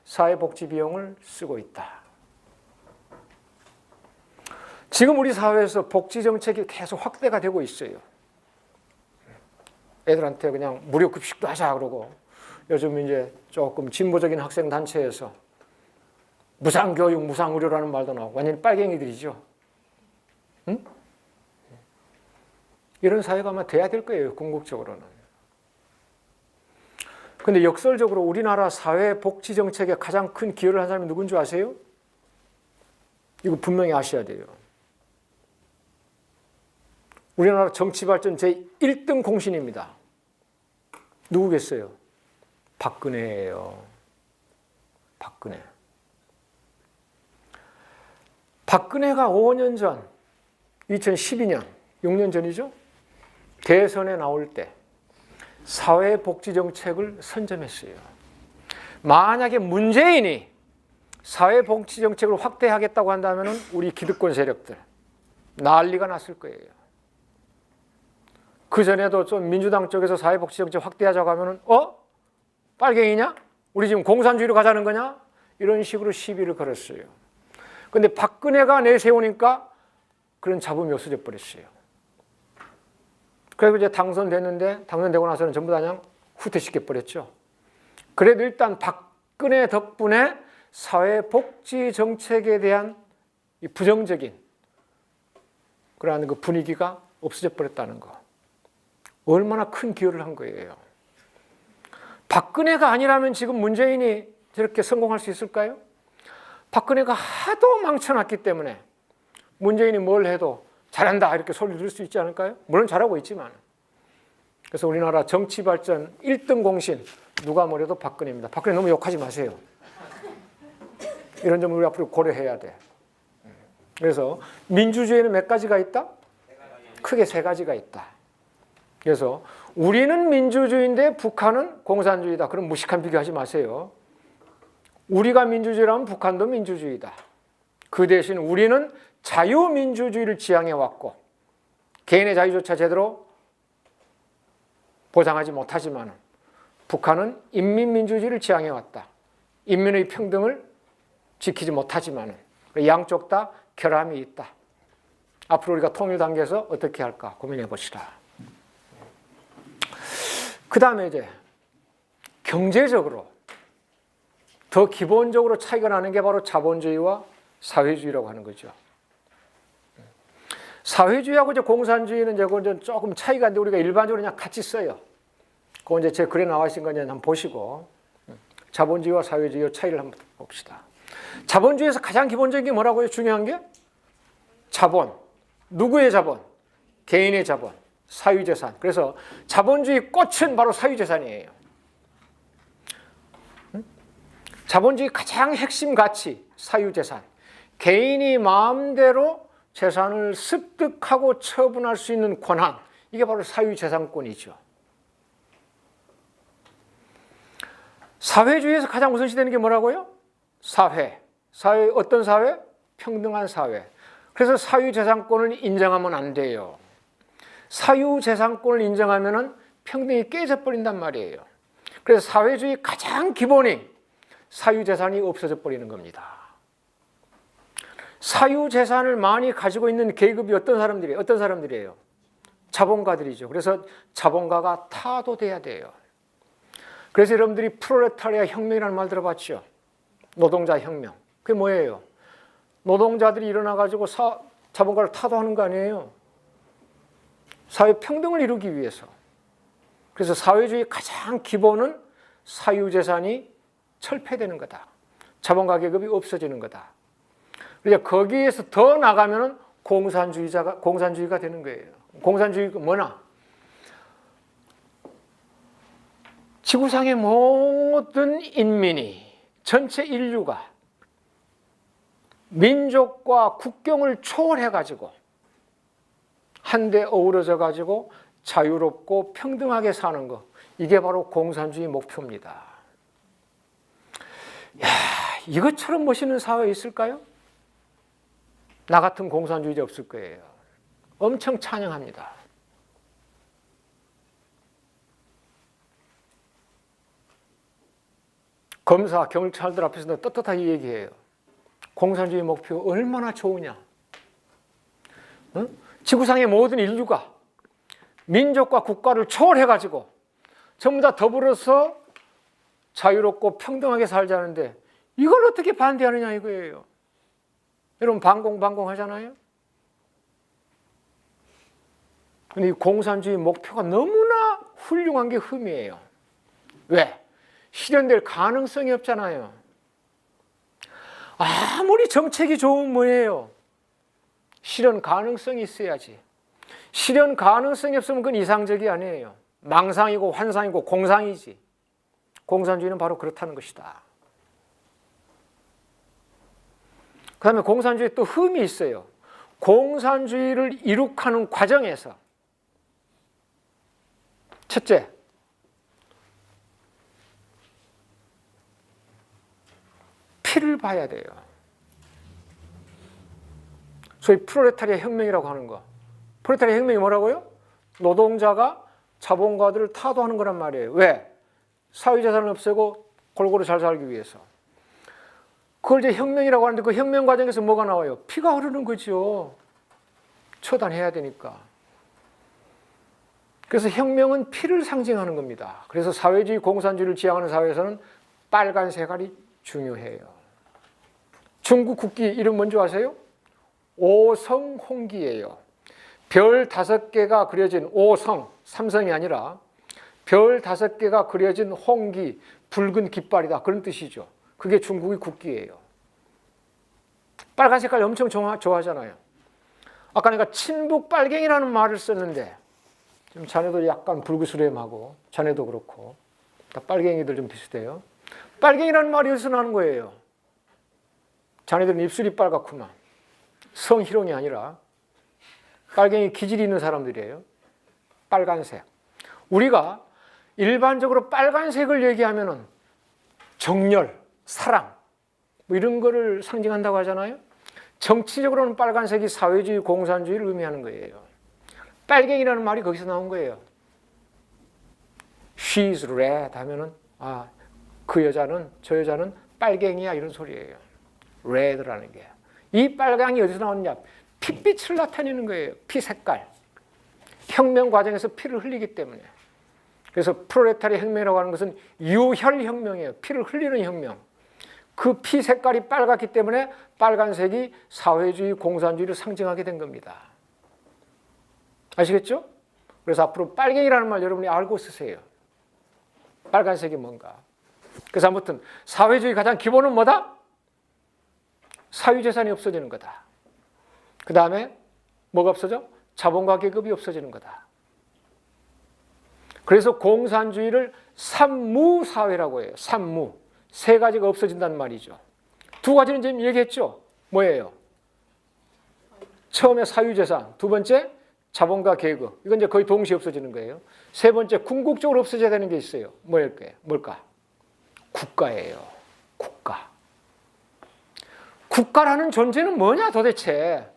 사회복지 비용을 쓰고 있다. 지금 우리 사회에서 복지 정책이 계속 확대가 되고 있어요. 애들한테 그냥 무료 급식도 하자 그러고 요즘 이제 조금 진보적인 학생 단체에서 무상교육, 무상의료라는 말도 나오고 완전히 빨갱이들이죠. 응? 이런 사회가 아마 돼야 될 거예요. 궁극적으로는. 그런데 역설적으로 우리나라 사회복지정책에 가장 큰 기여를 한 사람이 누군지 아세요? 이거 분명히 아셔야 돼요. 우리나라 정치발전 제1등 공신입니다. 누구겠어요? 박근혜예요. 박근혜. 박근혜가 5년 전, 2012년, 6년 전이죠? 대선에 나올 때 사회복지정책을 선점했어요. 만약에 문재인이 사회복지정책을 확대하겠다고 한다면 우리 기득권 세력들 난리가 났을 거예요. 그전에도 좀 민주당 쪽에서 사회복지정책 확대하자고 하면 빨갱이냐? 우리 지금 공산주의로 가자는 거냐? 이런 식으로 시비를 걸었어요. 그런데 박근혜가 내세우니까 그런 잡음이 없어져 버렸어요. 그리고 이제 당선되고 나서는 전부 다 그냥 후퇴시켜 버렸죠. 그래도 일단 박근혜 덕분에 사회복지 정책에 대한 이 부정적인 그러한 그 분위기가 없어져 버렸다는 거. 얼마나 큰 기여를 한 거예요. 박근혜가 아니라면 지금 문재인이 저렇게 성공할 수 있을까요? 박근혜가 하도 망쳐놨기 때문에 문재인이 뭘 해도 잘한다 이렇게 소리 들을 수 있지 않을까요? 물론 잘하고 있지만. 그래서 우리나라 정치 발전 1등 공신 누가 뭐래도 박근혜입니다. 박근혜 너무 욕하지 마세요. 이런 점을 우리 앞으로 고려해야 돼. 그래서 민주주의에는 몇 가지가 있다? 크게 세 가지가 있다. 그래서 우리는 민주주의인데 북한은 공산주의다. 그럼 무식한 비교하지 마세요. 우리가 민주주의라면 북한도 민주주의다. 그 대신 우리는 자유민주주의를 지향해왔고 개인의 자유조차 제대로 보장하지 못하지만 북한은 인민민주주의를 지향해왔다. 인민의 평등을 지키지 못하지만 양쪽 다 결함이 있다. 앞으로 우리가 통일 단계에서 어떻게 할까 고민해 봅시다. 그 다음에 이제 경제적으로 더 기본적으로 차이가 나는 게 바로 자본주의와 사회주의라고 하는 거죠. 사회주의하고 이제 공산주의는 이제 조금 차이가 있는데 우리가 일반적으로 그냥 같이 써요. 그거 이제 제 글에 나와 있는 거 한번 보시고 자본주의와 사회주의의 차이를 한번 봅시다. 자본주의에서 가장 기본적인 게 뭐라고요? 중요한 게 자본. 누구의 자본? 개인의 자본, 사유재산. 그래서 자본주의 꽃은 바로 사유재산이에요. 자본주의 가장 핵심 가치, 사유재산. 개인이 마음대로 재산을 습득하고 처분할 수 있는 권한. 이게 바로 사유재산권이죠. 사회주의에서 가장 우선시되는 게 뭐라고요? 사회. 사회, 어떤 사회? 평등한 사회. 그래서 사유재산권을 인정하면 안 돼요. 사유재산권을 인정하면 평등이 깨져버린단 말이에요. 그래서 사회주의 가장 기본이 사유재산이 없어져 버리는 겁니다. 사유재산을 많이 가지고 있는 계급이 어떤 사람들이에요? 자본가들이죠. 그래서 자본가가 타도돼야 돼요. 그래서 여러분들이 프롤레타리아 혁명이라는 말 들어봤죠? 노동자 혁명. 그게 뭐예요? 노동자들이 일어나가지고 자본가를 타도하는 거 아니에요? 사회 평등을 이루기 위해서. 그래서 사회주의 가장 기본은 사유재산이 철폐되는 거다. 자본가 계급이 없어지는 거다. 그래서 거기에서 더 나가면은 공산주의가 되는 거예요. 공산주의가 뭐냐? 지구상의 모든 인민이, 전체 인류가 민족과 국경을 초월해가지고 한데 어우러져가지고 자유롭고 평등하게 사는 것. 이게 바로 공산주의 목표입니다. 야, 이것처럼 멋있는 사회 있을까요? 나 같은 공산주의자 없을 거예요. 엄청 찬양합니다. 검사, 경찰들 앞에서도 떳떳하게 얘기해요. 공산주의 목표 얼마나 좋으냐. 지구상의 모든 인류가 민족과 국가를 초월해가지고 전부 다 더불어서 자유롭고 평등하게 살자는데 이걸 어떻게 반대하느냐 이거예요. 여러분 반공 하잖아요. 근데 이 공산주의 목표가 너무나 훌륭한 게 흠이에요. 왜? 실현될 가능성이 없잖아요. 아무리 정책이 좋으면 뭐예요? 실현 가능성이 있어야지. 실현 가능성이 없으면 그건 이상적이 아니에요. 망상이고 환상이고 공상이지. 공산주의는 바로 그렇다는 것이다. 그 다음에 공산주의에 또 흠이 있어요. 공산주의를 이룩하는 과정에서 첫째, 피를 봐야 돼요. 소위 프롤레타리아 혁명이라고 하는 거. 프롤레타리아 혁명이 뭐라고요? 노동자가 자본가들을 타도하는 거란 말이에요. 왜? 사회재산을 없애고 골고루 잘 살기 위해서. 그걸 이제 혁명이라고 하는데 그 혁명 과정에서 뭐가 나와요? 피가 흐르는 거죠. 처단해야 되니까. 그래서 혁명은 피를 상징하는 겁니다. 그래서 사회주의 공산주의를 지향하는 사회에서는 빨간 색깔이 중요해요. 중국 국기 이름 뭔지 아세요? 오성홍기예요. 별 5개가 그려진 오성, 삼성이 아니라 별 5개가 그려진 홍기, 붉은 깃발이다. 그런 뜻이죠. 그게 중국의 국기예요. 빨간 색깔 엄청 좋아하잖아요. 아까 내가 친북 빨갱이라는 말을 썼는데 좀 자네도 약간 불구스름하고 자네도 그렇고 다 빨갱이들 좀 비슷해요. 빨갱이라는 말이 어디서 나는 거예요? 자네들은 입술이 빨갛구만. 성희롱이 아니라 빨갱이 기질이 있는 사람들이에요. 빨간색. 우리가 일반적으로 빨간색을 얘기하면은 정열, 사랑 뭐 이런 거를 상징한다고 하잖아요. 정치적으로는 빨간색이 사회주의, 공산주의를 의미하는 거예요. 빨갱이라는 말이 거기서 나온 거예요. She's red 하면은 그 여자는 저 여자는 빨갱이야 이런 소리예요. red라는 게. 이 빨강이 어디서 나왔냐? 핏빛을 나타내는 거예요. 피 색깔. 혁명 과정에서 피를 흘리기 때문에. 그래서 프롤레타리아 혁명이라고 하는 것은 유혈혁명이에요. 피를 흘리는 혁명. 그 피 색깔이 빨갛기 때문에 빨간색이 사회주의, 공산주의를 상징하게 된 겁니다. 아시겠죠? 그래서 앞으로 빨갱이라는 말 여러분이 알고 쓰세요. 빨간색이 뭔가. 그래서 아무튼 사회주의 가장 기본은 뭐다? 사유재산이 없어지는 거다. 그 다음에 뭐가 없어져? 자본과 계급이 없어지는 거다. 그래서 공산주의를 삼무사회라고 해요. 삼무. 3가지가 없어진다는 말이죠. 2가지는 지금 얘기했죠. 뭐예요? 처음에 사유재산, 2번째 자본과 계급. 이건 이제 거의 동시에 없어지는 거예요. 3번째 궁극적으로 없어져야 되는 게 있어요. 뭘까? 국가예요. 국가. 국가라는 존재는 뭐냐 도대체?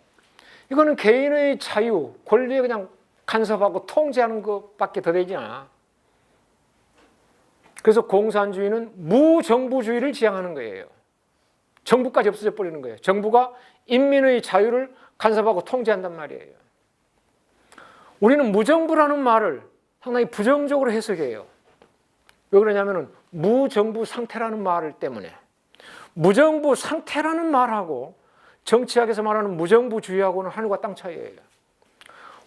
이거는 개인의 자유, 권리에 그냥 간섭하고 통제하는 것밖에 더 되지 않아. 그래서 공산주의는 무정부주의를 지향하는 거예요. 정부까지 없어져 버리는 거예요. 정부가 인민의 자유를 간섭하고 통제한단 말이에요. 우리는 무정부라는 말을 상당히 부정적으로 해석해요. 왜 그러냐면 무정부 상태라는 말 때문에. 무정부 상태라는 말하고 정치학에서 말하는 무정부주의하고는 하늘과 땅 차이예요.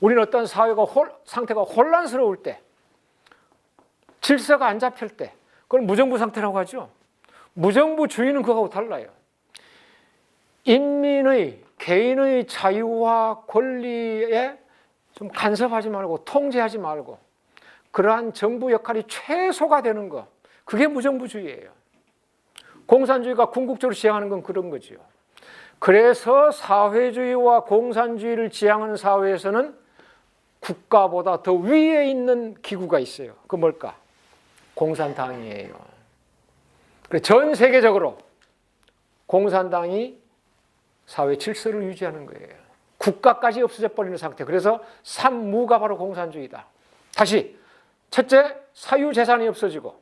우리는 어떤 상태가 혼란스러울 때, 질서가 안 잡힐 때, 그걸 무정부 상태라고 하죠. 무정부주의는 그거하고 달라요. 인민의, 개인의 자유와 권리에 좀 간섭하지 말고 통제하지 말고 그러한 정부 역할이 최소가 되는 거, 그게 무정부주의예요. 공산주의가 궁극적으로 지향하는 건 그런 거죠. 그래서 사회주의와 공산주의를 지향하는 사회에서는 국가보다 더 위에 있는 기구가 있어요. 그 뭘까? 공산당이에요. 그래서 전 세계적으로 공산당이 사회 질서를 유지하는 거예요. 국가까지 없어져 버리는 상태. 그래서 삼무가 바로 공산주의다. 다시 첫째, 사유재산이 없어지고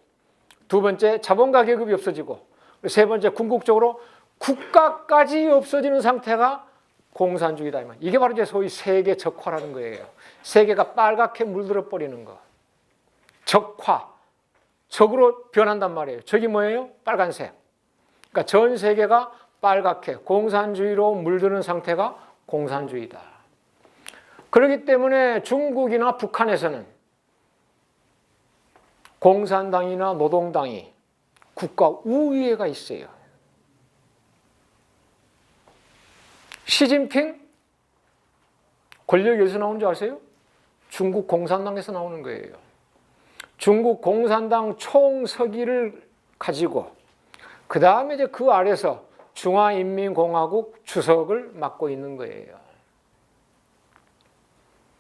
2번째, 자본가 계급이 없어지고 3번째, 궁극적으로 국가까지 없어지는 상태가 공산주의다. 이게 바로 이제 소위 세계 적화라는 거예요. 세계가 빨갛게 물들어 버리는 거. 적화. 적으로 변한단 말이에요. 적이 뭐예요? 빨간색. 그러니까 전 세계가 빨갛게 공산주의로 물드는 상태가 공산주의다. 그렇기 때문에 중국이나 북한에서는 공산당이나 노동당이 국가 우위에가 있어요. 시진핑 권력이 어디서 나오는 줄 아세요? 중국 공산당에서 나오는 거예요. 중국 공산당 총서기를 가지고 그 다음에 이제 그 아래서 중화인민공화국 주석을 맡고 있는 거예요.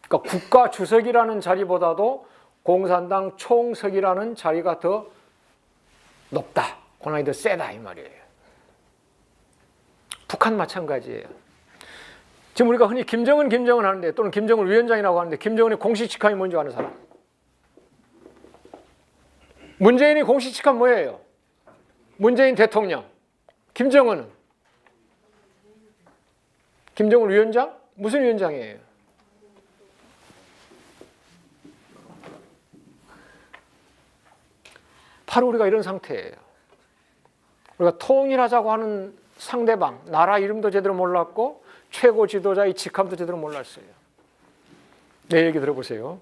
그러니까 국가 주석이라는 자리보다도 공산당 총서기라는 자리가 더 높다. 권한이 더 세다 이 말이에요. 북한 마찬가지예요. 지금 우리가 흔히 김정은 하는데, 또는 김정은 위원장이라고 하는데, 김정은의 공식 직함이 뭔지 아는 사람? 문재인이 공식 직함 뭐예요? 문재인 대통령. 김정은은? 김정은 위원장? 무슨 위원장이에요? 바로 우리가 이런 상태예요. 우리가 통일하자고 하는 상대방, 나라 이름도 제대로 몰랐고 최고 지도자의 직함도 제대로 몰랐어요. 내 얘기 들어보세요.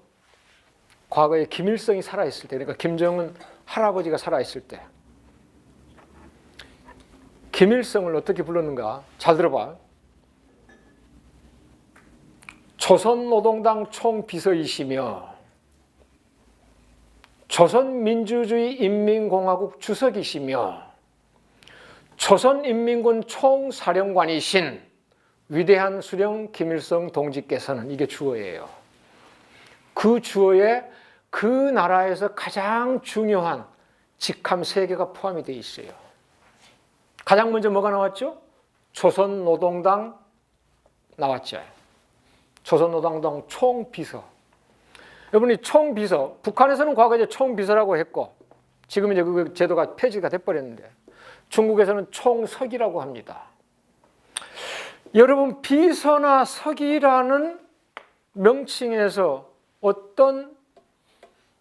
과거에 김일성이 살아있을 때, 그러니까 김정은 할아버지가 살아있을 때 김일성을 어떻게 불렀는가? 잘 들어봐. 조선노동당 총비서이시며 조선민주주의 인민공화국 주석이시며 조선인민군 총사령관이신 위대한 수령 김일성 동지께서는, 이게 주어예요. 그 주어에 그 나라에서 가장 중요한 직함 3개가 포함이 되어 있어요. 가장 먼저 뭐가 나왔죠? 조선노동당 나왔죠. 조선노동당 총비서. 여러분이 총비서, 북한에서는 과거에 이제 총비서라고 했고 지금 이제 그 제도가 폐지가 돼버렸는데 중국에서는 총서기라고 합니다. 여러분, 비서나 서기라는 명칭에서 어떤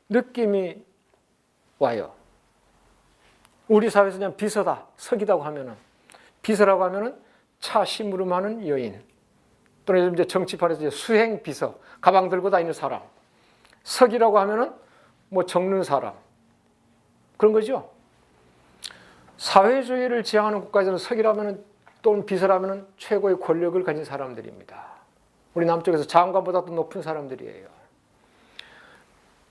느낌이 와요? 우리 사회에서 그냥 비서다, 서기다고 하면은, 비서라고 하면은 차 심부름하는 여인, 또는 이제 정치판에서 이제 수행 비서, 가방 들고 다니는 사람. 서기라고 하면은 뭐 적는 사람, 그런 거죠. 사회주의를 지향하는 국가에서는 서기라면은 또는 비서라면은 최고의 권력을 가진 사람들입니다. 우리 남쪽에서 장관보다도 높은 사람들이에요.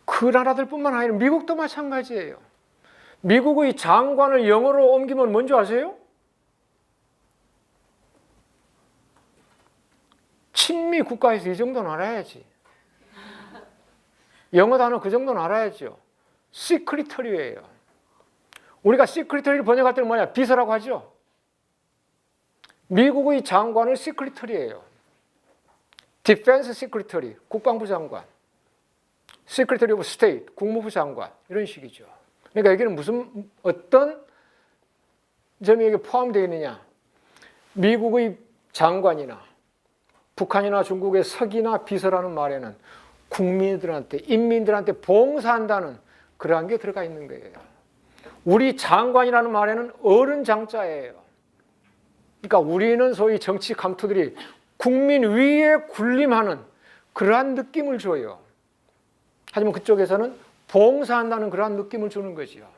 그 나라들뿐만 아니라 미국도 마찬가지예요. 미국의 장관을 영어로 옮기면 뭔지 아세요? 친미 국가에서 이 정도는 알아야지. 영어 단어 그 정도는 알아야죠. 시크리터리예요. 우리가 시크리터리를 번역할 때는 뭐냐? 비서라고 하죠. 미국의 장관은 시크리터리예요. 디펜스 시크리터리, 국방부 장관. 시크리터리 오브 스테이트, 국무부 장관. 이런 식이죠. 그러니까 여기는 무슨 어떤 점이 여기 포함되어 있느냐? 미국의 장관이나 북한이나 중국의 서기나 비서라는 말에는 국민들한테, 인민들한테 봉사한다는 그러한 게 들어가 있는 거예요. 우리 장관이라는 말에는 어른 장자예요. 그러니까 우리는 소위 정치 감투들이 국민 위에 군림하는 그러한 느낌을 줘요. 하지만 그쪽에서는 봉사한다는 그러한 느낌을 주는 거죠.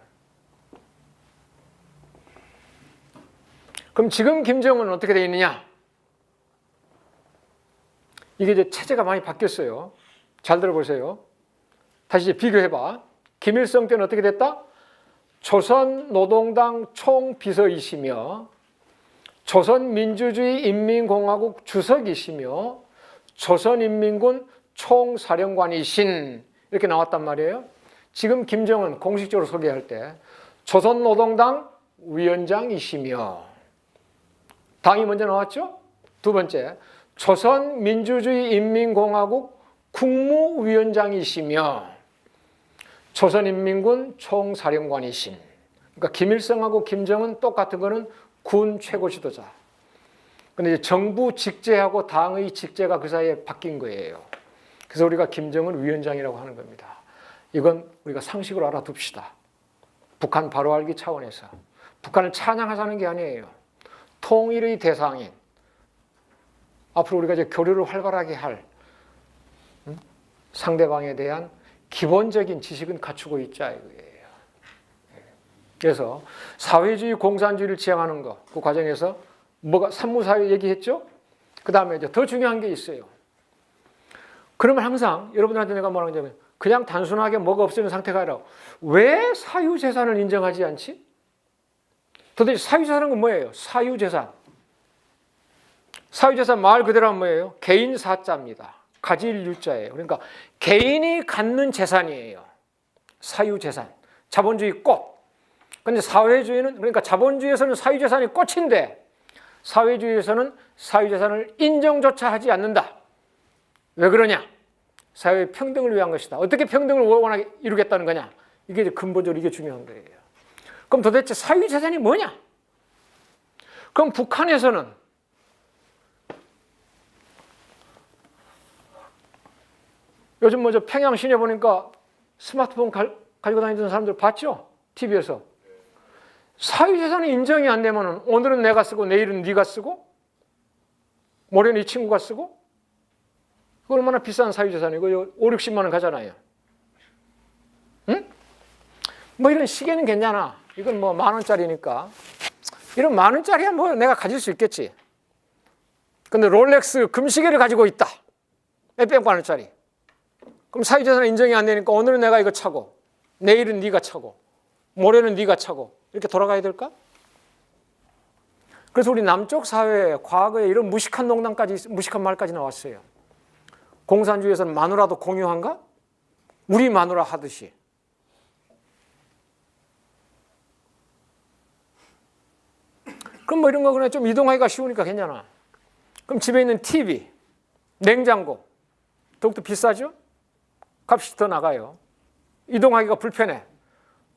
그럼 지금 김정은은 어떻게 되어 있느냐? 이게 이제 체제가 많이 바뀌었어요. 잘 들어보세요. 다시 이제 비교해봐. 김일성 때는 어떻게 됐다? 조선노동당 총비서이시며 조선민주주의 인민공화국 주석이시며 조선인민군 총사령관이신, 이렇게 나왔단 말이에요. 지금 김정은 공식적으로 소개할 때 조선노동당 위원장이시며, 당이 먼저 나왔죠? 두 번째, 조선민주주의 인민공화국 국무위원장이시며 조선인민군 총사령관이신. 그러니까 김일성하고 김정은 똑같은 거는 군 최고 지도자. 근데 이제 정부 직제하고 당의 직제가 그 사이에 바뀐 거예요. 그래서 우리가 김정은 위원장이라고 하는 겁니다. 이건 우리가 상식으로 알아둡시다. 북한 바로 알기 차원에서. 북한을 찬양하자는 게 아니에요. 통일의 대상인, 앞으로 우리가 이제 교류를 활발하게 할 상대방에 대한 기본적인 지식은 갖추고 있자 이거예요. 그래서 사회주의 공산주의를 지향하는 것, 그 과정에서 뭐가 산무사회 얘기했죠? 그 다음에 이제 더 중요한 게 있어요. 그러면 항상 여러분들한테 내가 뭐라고 하냐면 그냥 단순하게 뭐가 없어지는 상태가 아니라 왜 사유재산을 인정하지 않지? 도대체 사유재산은 건 뭐예요? 사유재산. 사유재산 말 그대로 하면 뭐예요? 개인 사자입니다. 가질 유자예요. 그러니까 개인이 갖는 재산이에요. 사유재산. 자본주의 꽃. 그런데 사회주의는, 그러니까 자본주의에서는 사유재산이 꽃인데 사회주의에서는 사유재산을 인정조차 하지 않는다. 왜 그러냐? 사회의 평등을 위한 것이다. 어떻게 평등을 원하게 이루겠다는 거냐? 이게 이제 근본적으로 이게 중요한 거예요. 그럼 도대체 사유재산이 뭐냐? 그럼 북한에서는 요즘 뭐저 평양 시내 보니까 스마트폰 가지고 다니던 사람들 봤죠? TV에서. 사유재산이 인정이 안 되면 오늘은 내가 쓰고 내일은 네가 쓰고 모레는 이 친구가 쓰고 그거 얼마나 비싼 사유재산이고 5, 60만 원 가잖아요. 응? 뭐 이런 시계는 괜찮아. 이건 뭐 10,000원짜리니까. 이런 10,000원짜리야 뭐 내가 가질 수 있겠지. 근데 롤렉스 금시계를 가지고 있다. 몇백만 원짜리. 그럼 사유재산은 인정이 안 되니까 오늘은 내가 이거 차고 내일은 네가 차고 모레는 네가 차고 이렇게 돌아가야 될까? 그래서 우리 남쪽 사회에 과거에 이런 무식한 농담까지 무식한 말까지 나왔어요. 공산주의에서는 마누라도 공유한가? 우리 마누라 하듯이. 그럼 뭐 이런 거 그냥 좀 이동하기가 쉬우니까 괜찮아. 그럼 집에 있는 TV, 냉장고 더욱더 비싸죠? 값이 더 나가요. 이동하기가 불편해.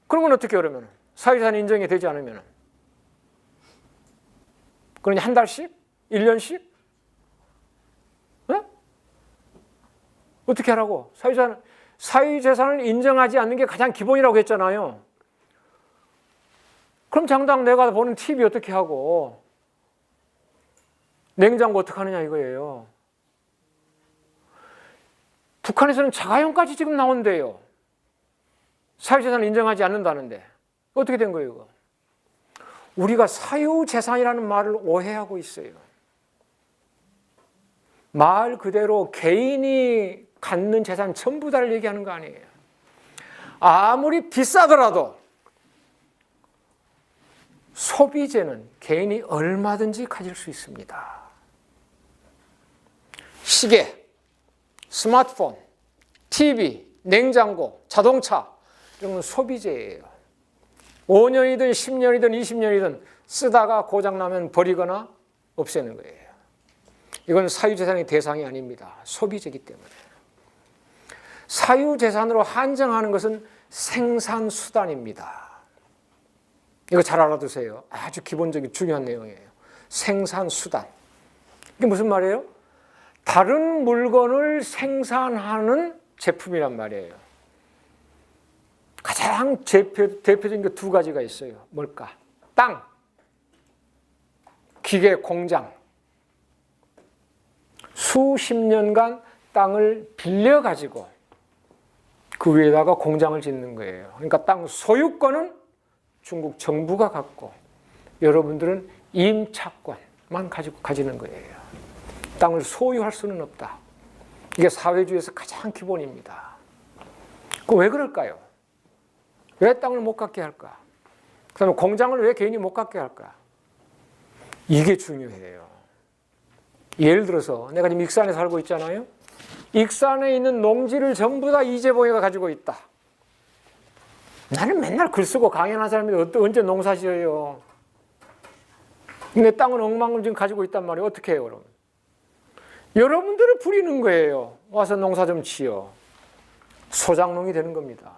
그러면 어떻게 그러면? 사유재산 인정이 되지 않으면. 그러니 한 달씩? 1년씩? 네? 어떻게 하라고? 사유재산을 인정하지 않는 게 가장 기본이라고 했잖아요. 그럼 장당 내가 보는 TV 어떻게 하고 냉장고 어떻게 하느냐 이거예요. 북한에서는 자가용까지 지금 나온대요. 사유재산을 인정하지 않는다는데 어떻게 된 거예요 이거? 우리가 사유재산이라는 말을 오해하고 있어요. 말 그대로 개인이 갖는 재산 전부 다를 얘기하는 거 아니에요. 아무리 비싸더라도 소비재는 개인이 얼마든지 가질 수 있습니다. 시계, 스마트폰, TV, 냉장고, 자동차 이런 건 소비재예요. 5년이든 10년이든 20년이든 쓰다가 고장나면 버리거나 없애는 거예요. 이건 사유재산의 대상이 아닙니다. 소비재이기 때문에. 사유재산으로 한정하는 것은 생산수단입니다. 이거 잘 알아두세요. 아주 기본적인 중요한 내용이에요. 생산수단. 이게 무슨 말이에요? 다른 물건을 생산하는 제품이란 말이에요. 가장 대표적인 게 두 가지가 있어요. 뭘까? 땅, 기계, 공장. 수십 년간 땅을 빌려가지고 그 위에다가 공장을 짓는 거예요. 그러니까 땅 소유권은 중국 정부가 갖고 여러분들은 임차권만 가지는 거예요. 땅을 소유할 수는 없다. 이게 사회주의에서 가장 기본입니다. 그럼 왜 그럴까요? 왜 땅을 못 갖게 할까? 그다음에 공장을 왜 개인이 못 갖게 할까? 이게 중요해요. 예를 들어서 내가 지금 익산에 살고 있잖아요. 익산에 있는 농지를 전부 다 이재봉이가 가지고 있다. 나는 맨날 글 쓰고 강연한 사람이 언제 농사 지어요? 내 땅은 엉망을 지금 가지고 있단 말이에요. 어떻게 해요, 그럼? 여러분들을 부리는 거예요. 와서 농사 좀 지어. 소작농이 되는 겁니다.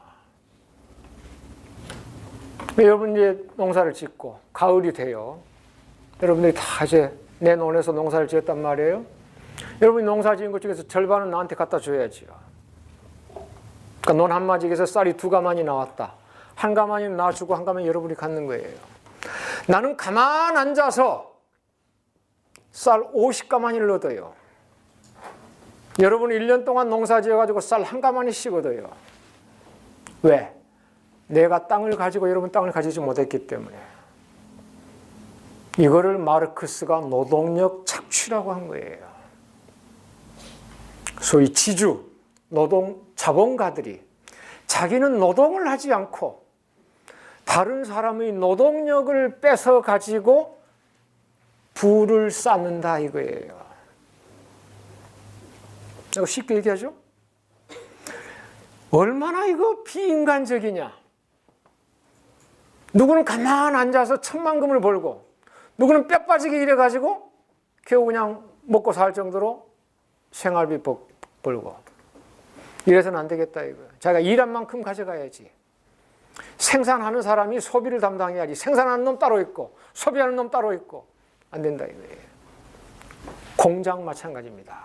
여러분 이제 농사를 짓고 가을이 돼요. 여러분들이 다 이제 내 논에서 농사를 지었단 말이에요. 여러분이 농사 지은 것 중에서 절반은 나한테 갖다 줘야지요. 그러니까 논 한 마지에서 쌀이 2가마니 나왔다. 한 가마니는 나 주고 한 가마니 여러분이 갖는 거예요. 나는 가만 앉아서 쌀 50가마니를 얻어요. 여러분이 1년 동안 농사 지어가지고 쌀 한 가마니씩 얻어요. 왜? 내가 땅을 가지고 여러분 땅을 가지지 못했기 때문에. 이거를 마르크스가 노동력 착취라고 한 거예요. 소위 지주, 노동, 자본가들이 자기는 노동을 하지 않고 다른 사람의 노동력을 뺏어 가지고 부를 쌓는다 이거예요. 이거 쉽게 얘기하죠? 얼마나 이거 비인간적이냐. 누구는 가만 앉아서 천만금을 벌고 누구는 뼈 빠지게 일해가지고 겨우 그냥 먹고 살 정도로 생활비 벌고. 이래서는 안 되겠다 이거예요. 자기가 일한 만큼 가져가야지. 생산하는 사람이 소비를 담당해야지. 생산하는 놈 따로 있고 소비하는 놈 따로 있고 안 된다 이거예요. 공장 마찬가지입니다.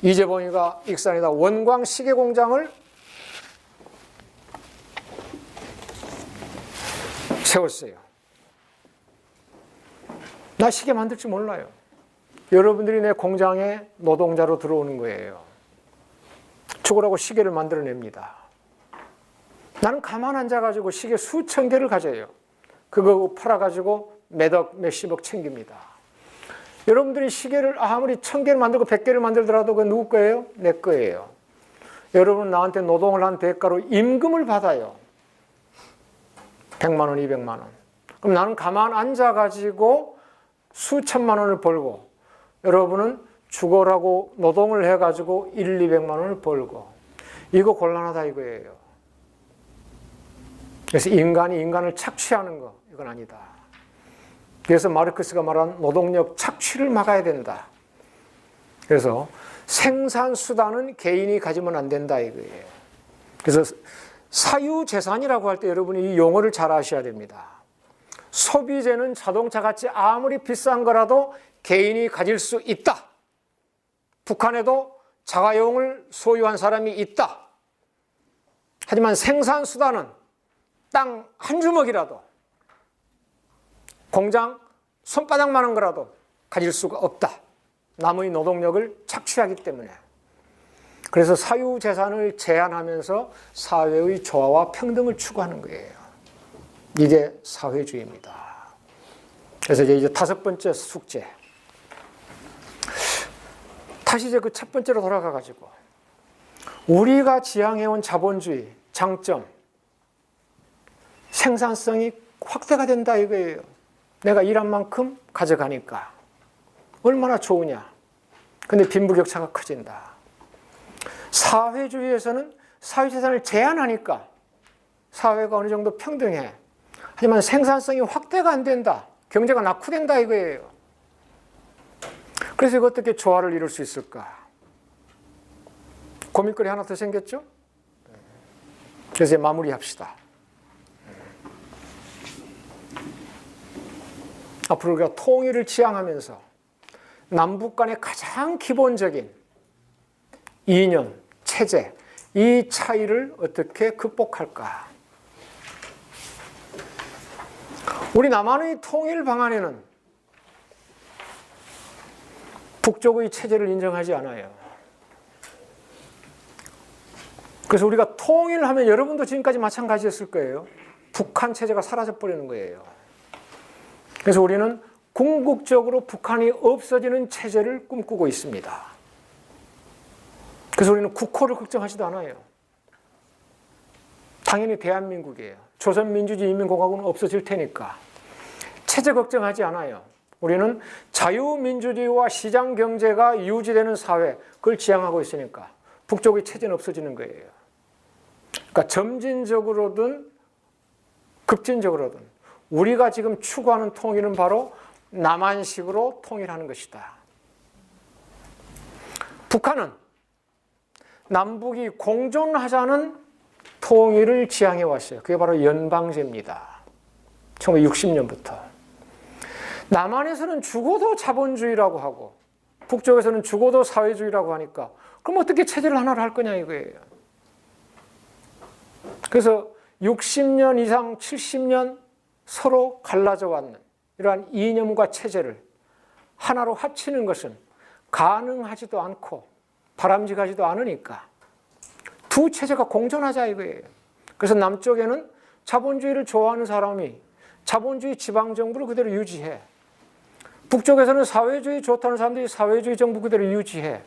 이재범이가 익산에다 원광 시계 공장을 세웠어요. 나 시계 만들 줄 몰라요. 여러분들이 내 공장에 노동자로 들어오는 거예요. 죽으라고 시계를 만들어냅니다. 나는 가만 앉아가지고 시계 수천 개를 가져요. 그거 팔아가지고 몇억, 몇십억 챙깁니다. 여러분들이 시계를 아무리 1000개를 만들고 100개를 만들더라도 그건 누구 거예요? 내 거예요. 여러분은 나한테 노동을 한 대가로 임금을 받아요. 100만 원, 200만 원. 그럼 나는 가만 앉아가지고 수천만 원을 벌고 여러분은 죽어라고 노동을 해가지고 200만 원을 벌고 이거 곤란하다 이거예요. 그래서 인간이 인간을 착취하는 거 이건 아니다. 그래서 마르크스가 말한 노동력 착취를 막아야 된다. 그래서 생산수단은 개인이 가지면 안 된다 이거예요. 그래서 사유재산이라고 할 때 여러분이 이 용어를 잘 아셔야 됩니다. 소비재는 자동차같이 아무리 비싼 거라도 개인이 가질 수 있다. 북한에도 자가용을 소유한 사람이 있다. 하지만 생산수단은 땅 한 주먹이라도 공장 손바닥만한 거라도 가질 수가 없다. 남의 노동력을 착취하기 때문에. 그래서 사유재산을 제한하면서 사회의 조화와 평등을 추구하는 거예요. 이게 사회주의입니다. 그래서 이제 5번째 숙제. 다시 이제 그 첫 번째로 돌아가가지고 우리가 지향해온 자본주의 장점, 생산성이 확대가 된다 이거예요. 내가 일한 만큼 가져가니까 얼마나 좋으냐. 근데 빈부격차가 커진다. 사회주의에서는 사회재산을 제한하니까 사회가 어느 정도 평등해. 하지만 생산성이 확대가 안 된다. 경제가 낙후된다 이거예요. 그래서 이거 어떻게 조화를 이룰 수 있을까? 고민거리 하나 더 생겼죠? 그래서 마무리합시다. 앞으로 우리가 통일을 지향하면서 남북 간의 가장 기본적인 이념, 체제, 이 차이를 어떻게 극복할까? 우리 남한의 통일 방안에는 북쪽의 체제를 인정하지 않아요. 그래서 우리가 통일하면 여러분도 지금까지 마찬가지였을 거예요. 북한 체제가 사라져버리는 거예요. 그래서 우리는 궁극적으로 북한이 없어지는 체제를 꿈꾸고 있습니다. 그래서 우리는 국호를 걱정하지도 않아요. 당연히 대한민국이에요. 조선민주주의인민공화국은 없어질 테니까. 체제 걱정하지 않아요. 우리는 자유민주주의와 시장경제가 유지되는 사회, 그걸 지향하고 있으니까 북쪽의 체제는 없어지는 거예요. 그러니까 점진적으로든 급진적으로든 우리가 지금 추구하는 통일은 바로 남한식으로 통일하는 것이다. 북한은 남북이 공존하자는 통일을 지향해 왔어요. 그게 바로 연방제입니다. 1960년부터. 남한에서는 죽어도 자본주의라고 하고 북쪽에서는 죽어도 사회주의라고 하니까 그럼 어떻게 체제를 하나로 할 거냐 이거예요. 그래서 60년 이상 70년 서로 갈라져 왔는 이러한 이념과 체제를 하나로 합치는 것은 가능하지도 않고 바람직하지도 않으니까 두 체제가 공존하자 이거예요. 그래서 남쪽에는 자본주의를 좋아하는 사람이 자본주의 지방정부를 그대로 유지해. 북쪽에서는 사회주의 좋다는 사람들이 사회주의 정부 그대로 유지해.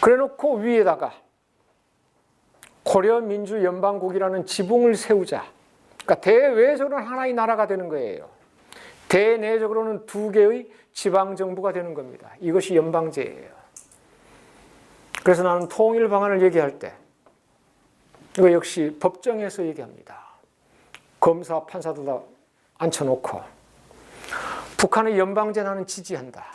그래놓고 위에다가 고려민주연방국이라는 지붕을 세우자. 그러니까 대외적으로는 하나의 나라가 되는 거예요. 대내적으로는 두 개의 지방정부가 되는 겁니다. 이것이 연방제예요. 그래서 나는 통일 방안을 얘기할 때 이거 역시 법정에서 얘기합니다. 검사, 판사도 다 앉혀놓고 북한의 연방제 나는 지지한다.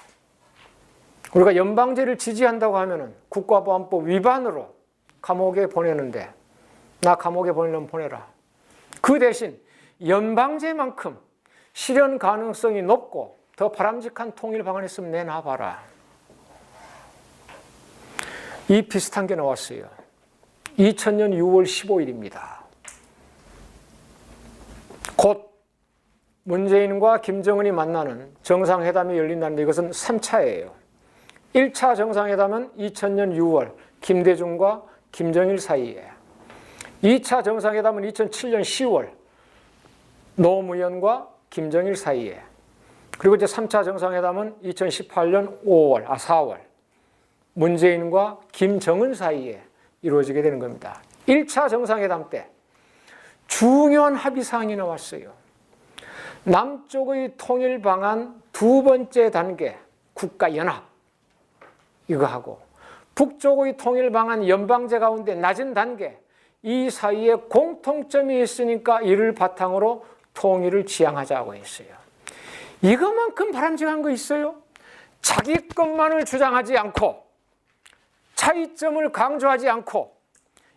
우리가 연방제를 지지한다고 하면은 국가보안법 위반으로 감옥에 보내는데 나 감옥에 보내려면 보내라. 그 대신 연방제만큼 실현 가능성이 높고 더 바람직한 통일 방안 있으면 내놔봐라. 이 비슷한 게 나왔어요. 2000년 6월 15일입니다. 곧 문재인과 김정은이 만나는 정상회담이 열린다는데 이것은 3차예요. 1차 정상회담은 2000년 6월 김대중과 김정일 사이에, 2차 정상회담은 2007년 10월 노무현과 김정일 사이에, 그리고 이제 3차 정상회담은 2018년 4월 문재인과 김정은 사이에 이루어지게 되는 겁니다. 1차 정상회담 때 중요한 합의사항이 나왔어요. 남쪽의 통일 방안 두 번째 단계 국가연합 이거 하고, 북쪽의 통일 방안 연방제 가운데 낮은 단계 이 사이에 공통점이 있으니까 이를 바탕으로 통일을 지향하자고 했어요. 이것만큼 바람직한 거 있어요? 자기 것만을 주장하지 않고 차이점을 강조하지 않고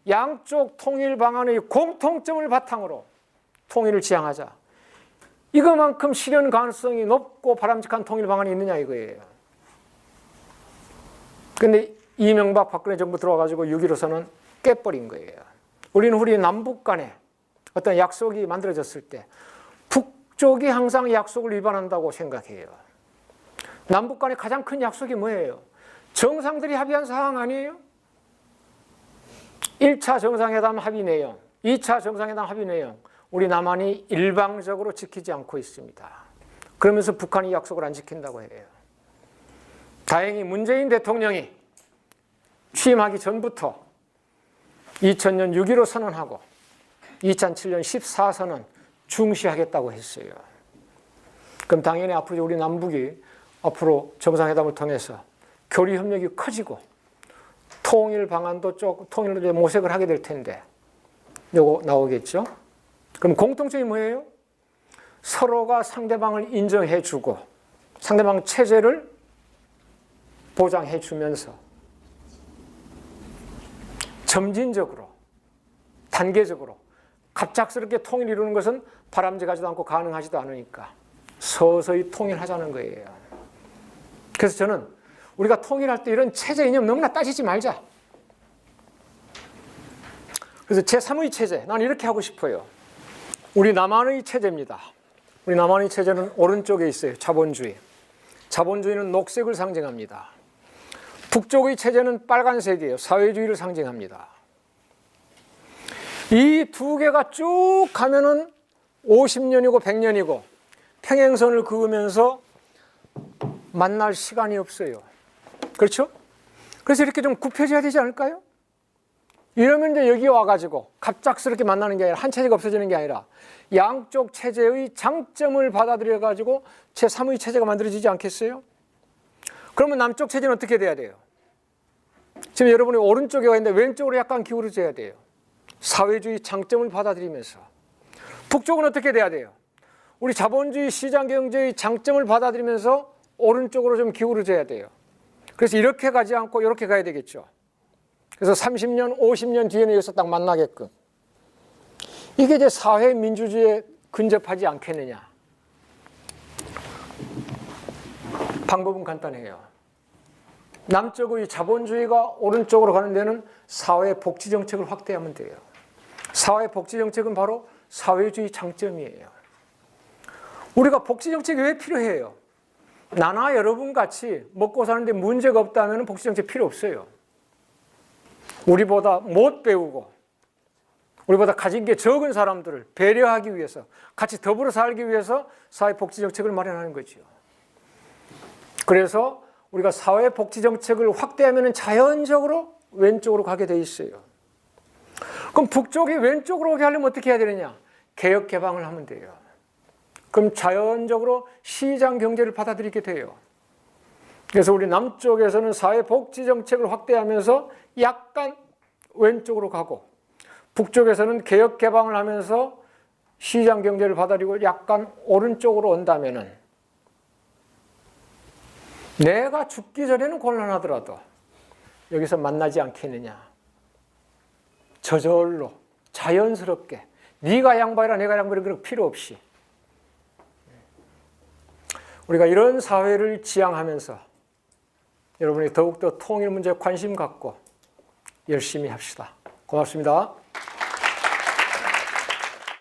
양쪽 통일 방안의 공통점을 바탕으로 통일을 지향하자. 이것만큼 실현 가능성이 높고 바람직한 통일 방안이 있느냐 이거예요. 그런데 이명박 박근혜 정부 들어와가지고 6.15선언 깨버린 거예요. 우리 남북 간에 어떤 약속이 만들어졌을 때 북쪽이 항상 약속을 위반한다고 생각해요. 남북 간의 가장 큰 약속이 뭐예요? 정상들이 합의한 사항 아니에요? 1차 정상회담 합의 내용, 2차 정상회담 합의 내용 우리 남한이 일방적으로 지키지 않고 있습니다. 그러면서 북한이 약속을 안 지킨다고 해요. 다행히 문재인 대통령이 취임하기 전부터 2000년 6.15 선언하고 2007년 14선언 중시하겠다고 했어요. 그럼 당연히 앞으로 우리 남북이 앞으로 정상회담을 통해서 교류 협력이 커지고 통일 방안도 통일로 모색을 하게 될 텐데 요거 나오겠죠? 그럼 공통점이 뭐예요? 서로가 상대방을 인정해주고 상대방 체제를 보장해주면서 점진적으로 단계적으로 갑작스럽게 통일 이루는 것은 바람직하지도 않고 가능하지도 않으니까 서서히 통일하자는 거예요. 그래서 저는 우리가 통일할 때 이런 체제 이념 너무나 따지지 말자. 그래서 제3의 체제, 난 이렇게 하고 싶어요. 우리 남한의 체제입니다. 우리 남한의 체제는 오른쪽에 있어요. 자본주의. 자본주의는 녹색을 상징합니다. 북쪽의 체제는 빨간색이에요. 사회주의를 상징합니다. 이 두 개가 쭉 가면은 50년이고 100년이고 평행선을 그으면서 만날 시간이 없어요. 그렇죠? 그래서 이렇게 좀 굽혀져야 되지 않을까요? 이러면 이제 여기 와가지고 갑작스럽게 만나는 게 아니라 한 체제가 없어지는 게 아니라 양쪽 체제의 장점을 받아들여가지고 제3의 체제가 만들어지지 않겠어요? 그러면 남쪽 체제는 어떻게 돼야 돼요? 지금 여러분이 오른쪽에 와 있는데 왼쪽으로 약간 기울어져야 돼요. 사회주의 장점을 받아들이면서. 북쪽은 어떻게 돼야 돼요? 우리 자본주의 시장경제의 장점을 받아들이면서 오른쪽으로 좀 기울어져야 돼요. 그래서 이렇게 가지 않고 이렇게 가야 되겠죠. 그래서 30년, 50년 뒤에는 여기서 딱 만나게끔. 이게 이제 사회 민주주의에 근접하지 않겠느냐. 방법은 간단해요. 남쪽의 자본주의가 오른쪽으로 가는 데는 사회복지정책을 확대하면 돼요. 사회복지정책은 바로 사회주의 장점이에요. 우리가 복지정책이 왜 필요해요? 나나 여러분 같이 먹고 사는데 문제가 없다면 복지정책 필요 없어요. 우리보다 못 배우고 우리보다 가진 게 적은 사람들을 배려하기 위해서 같이 더불어 살기 위해서 사회복지정책을 마련하는 거죠. 그래서 우리가 사회복지정책을 확대하면 자연적으로 왼쪽으로 가게 돼 있어요. 그럼 북쪽이 왼쪽으로 오게 하려면 어떻게 해야 되느냐? 개혁 개방을 하면 돼요. 그럼 자연적으로 시장 경제를 받아들이게 돼요. 그래서 우리 남쪽에서는 사회복지정책을 확대하면서 약간 왼쪽으로 가고 북쪽에서는 개혁 개방을 하면서 시장 경제를 받아들이고 약간 오른쪽으로 온다면은 내가 죽기 전에는 곤란하더라도 여기서 만나지 않겠느냐. 저절로 자연스럽게 네가 양보해라 내가 양보해라 그럴 필요 없이 우리가 이런 사회를 지향하면서 여러분이 더욱더 통일 문제에 관심 갖고 열심히 합시다. 고맙습니다.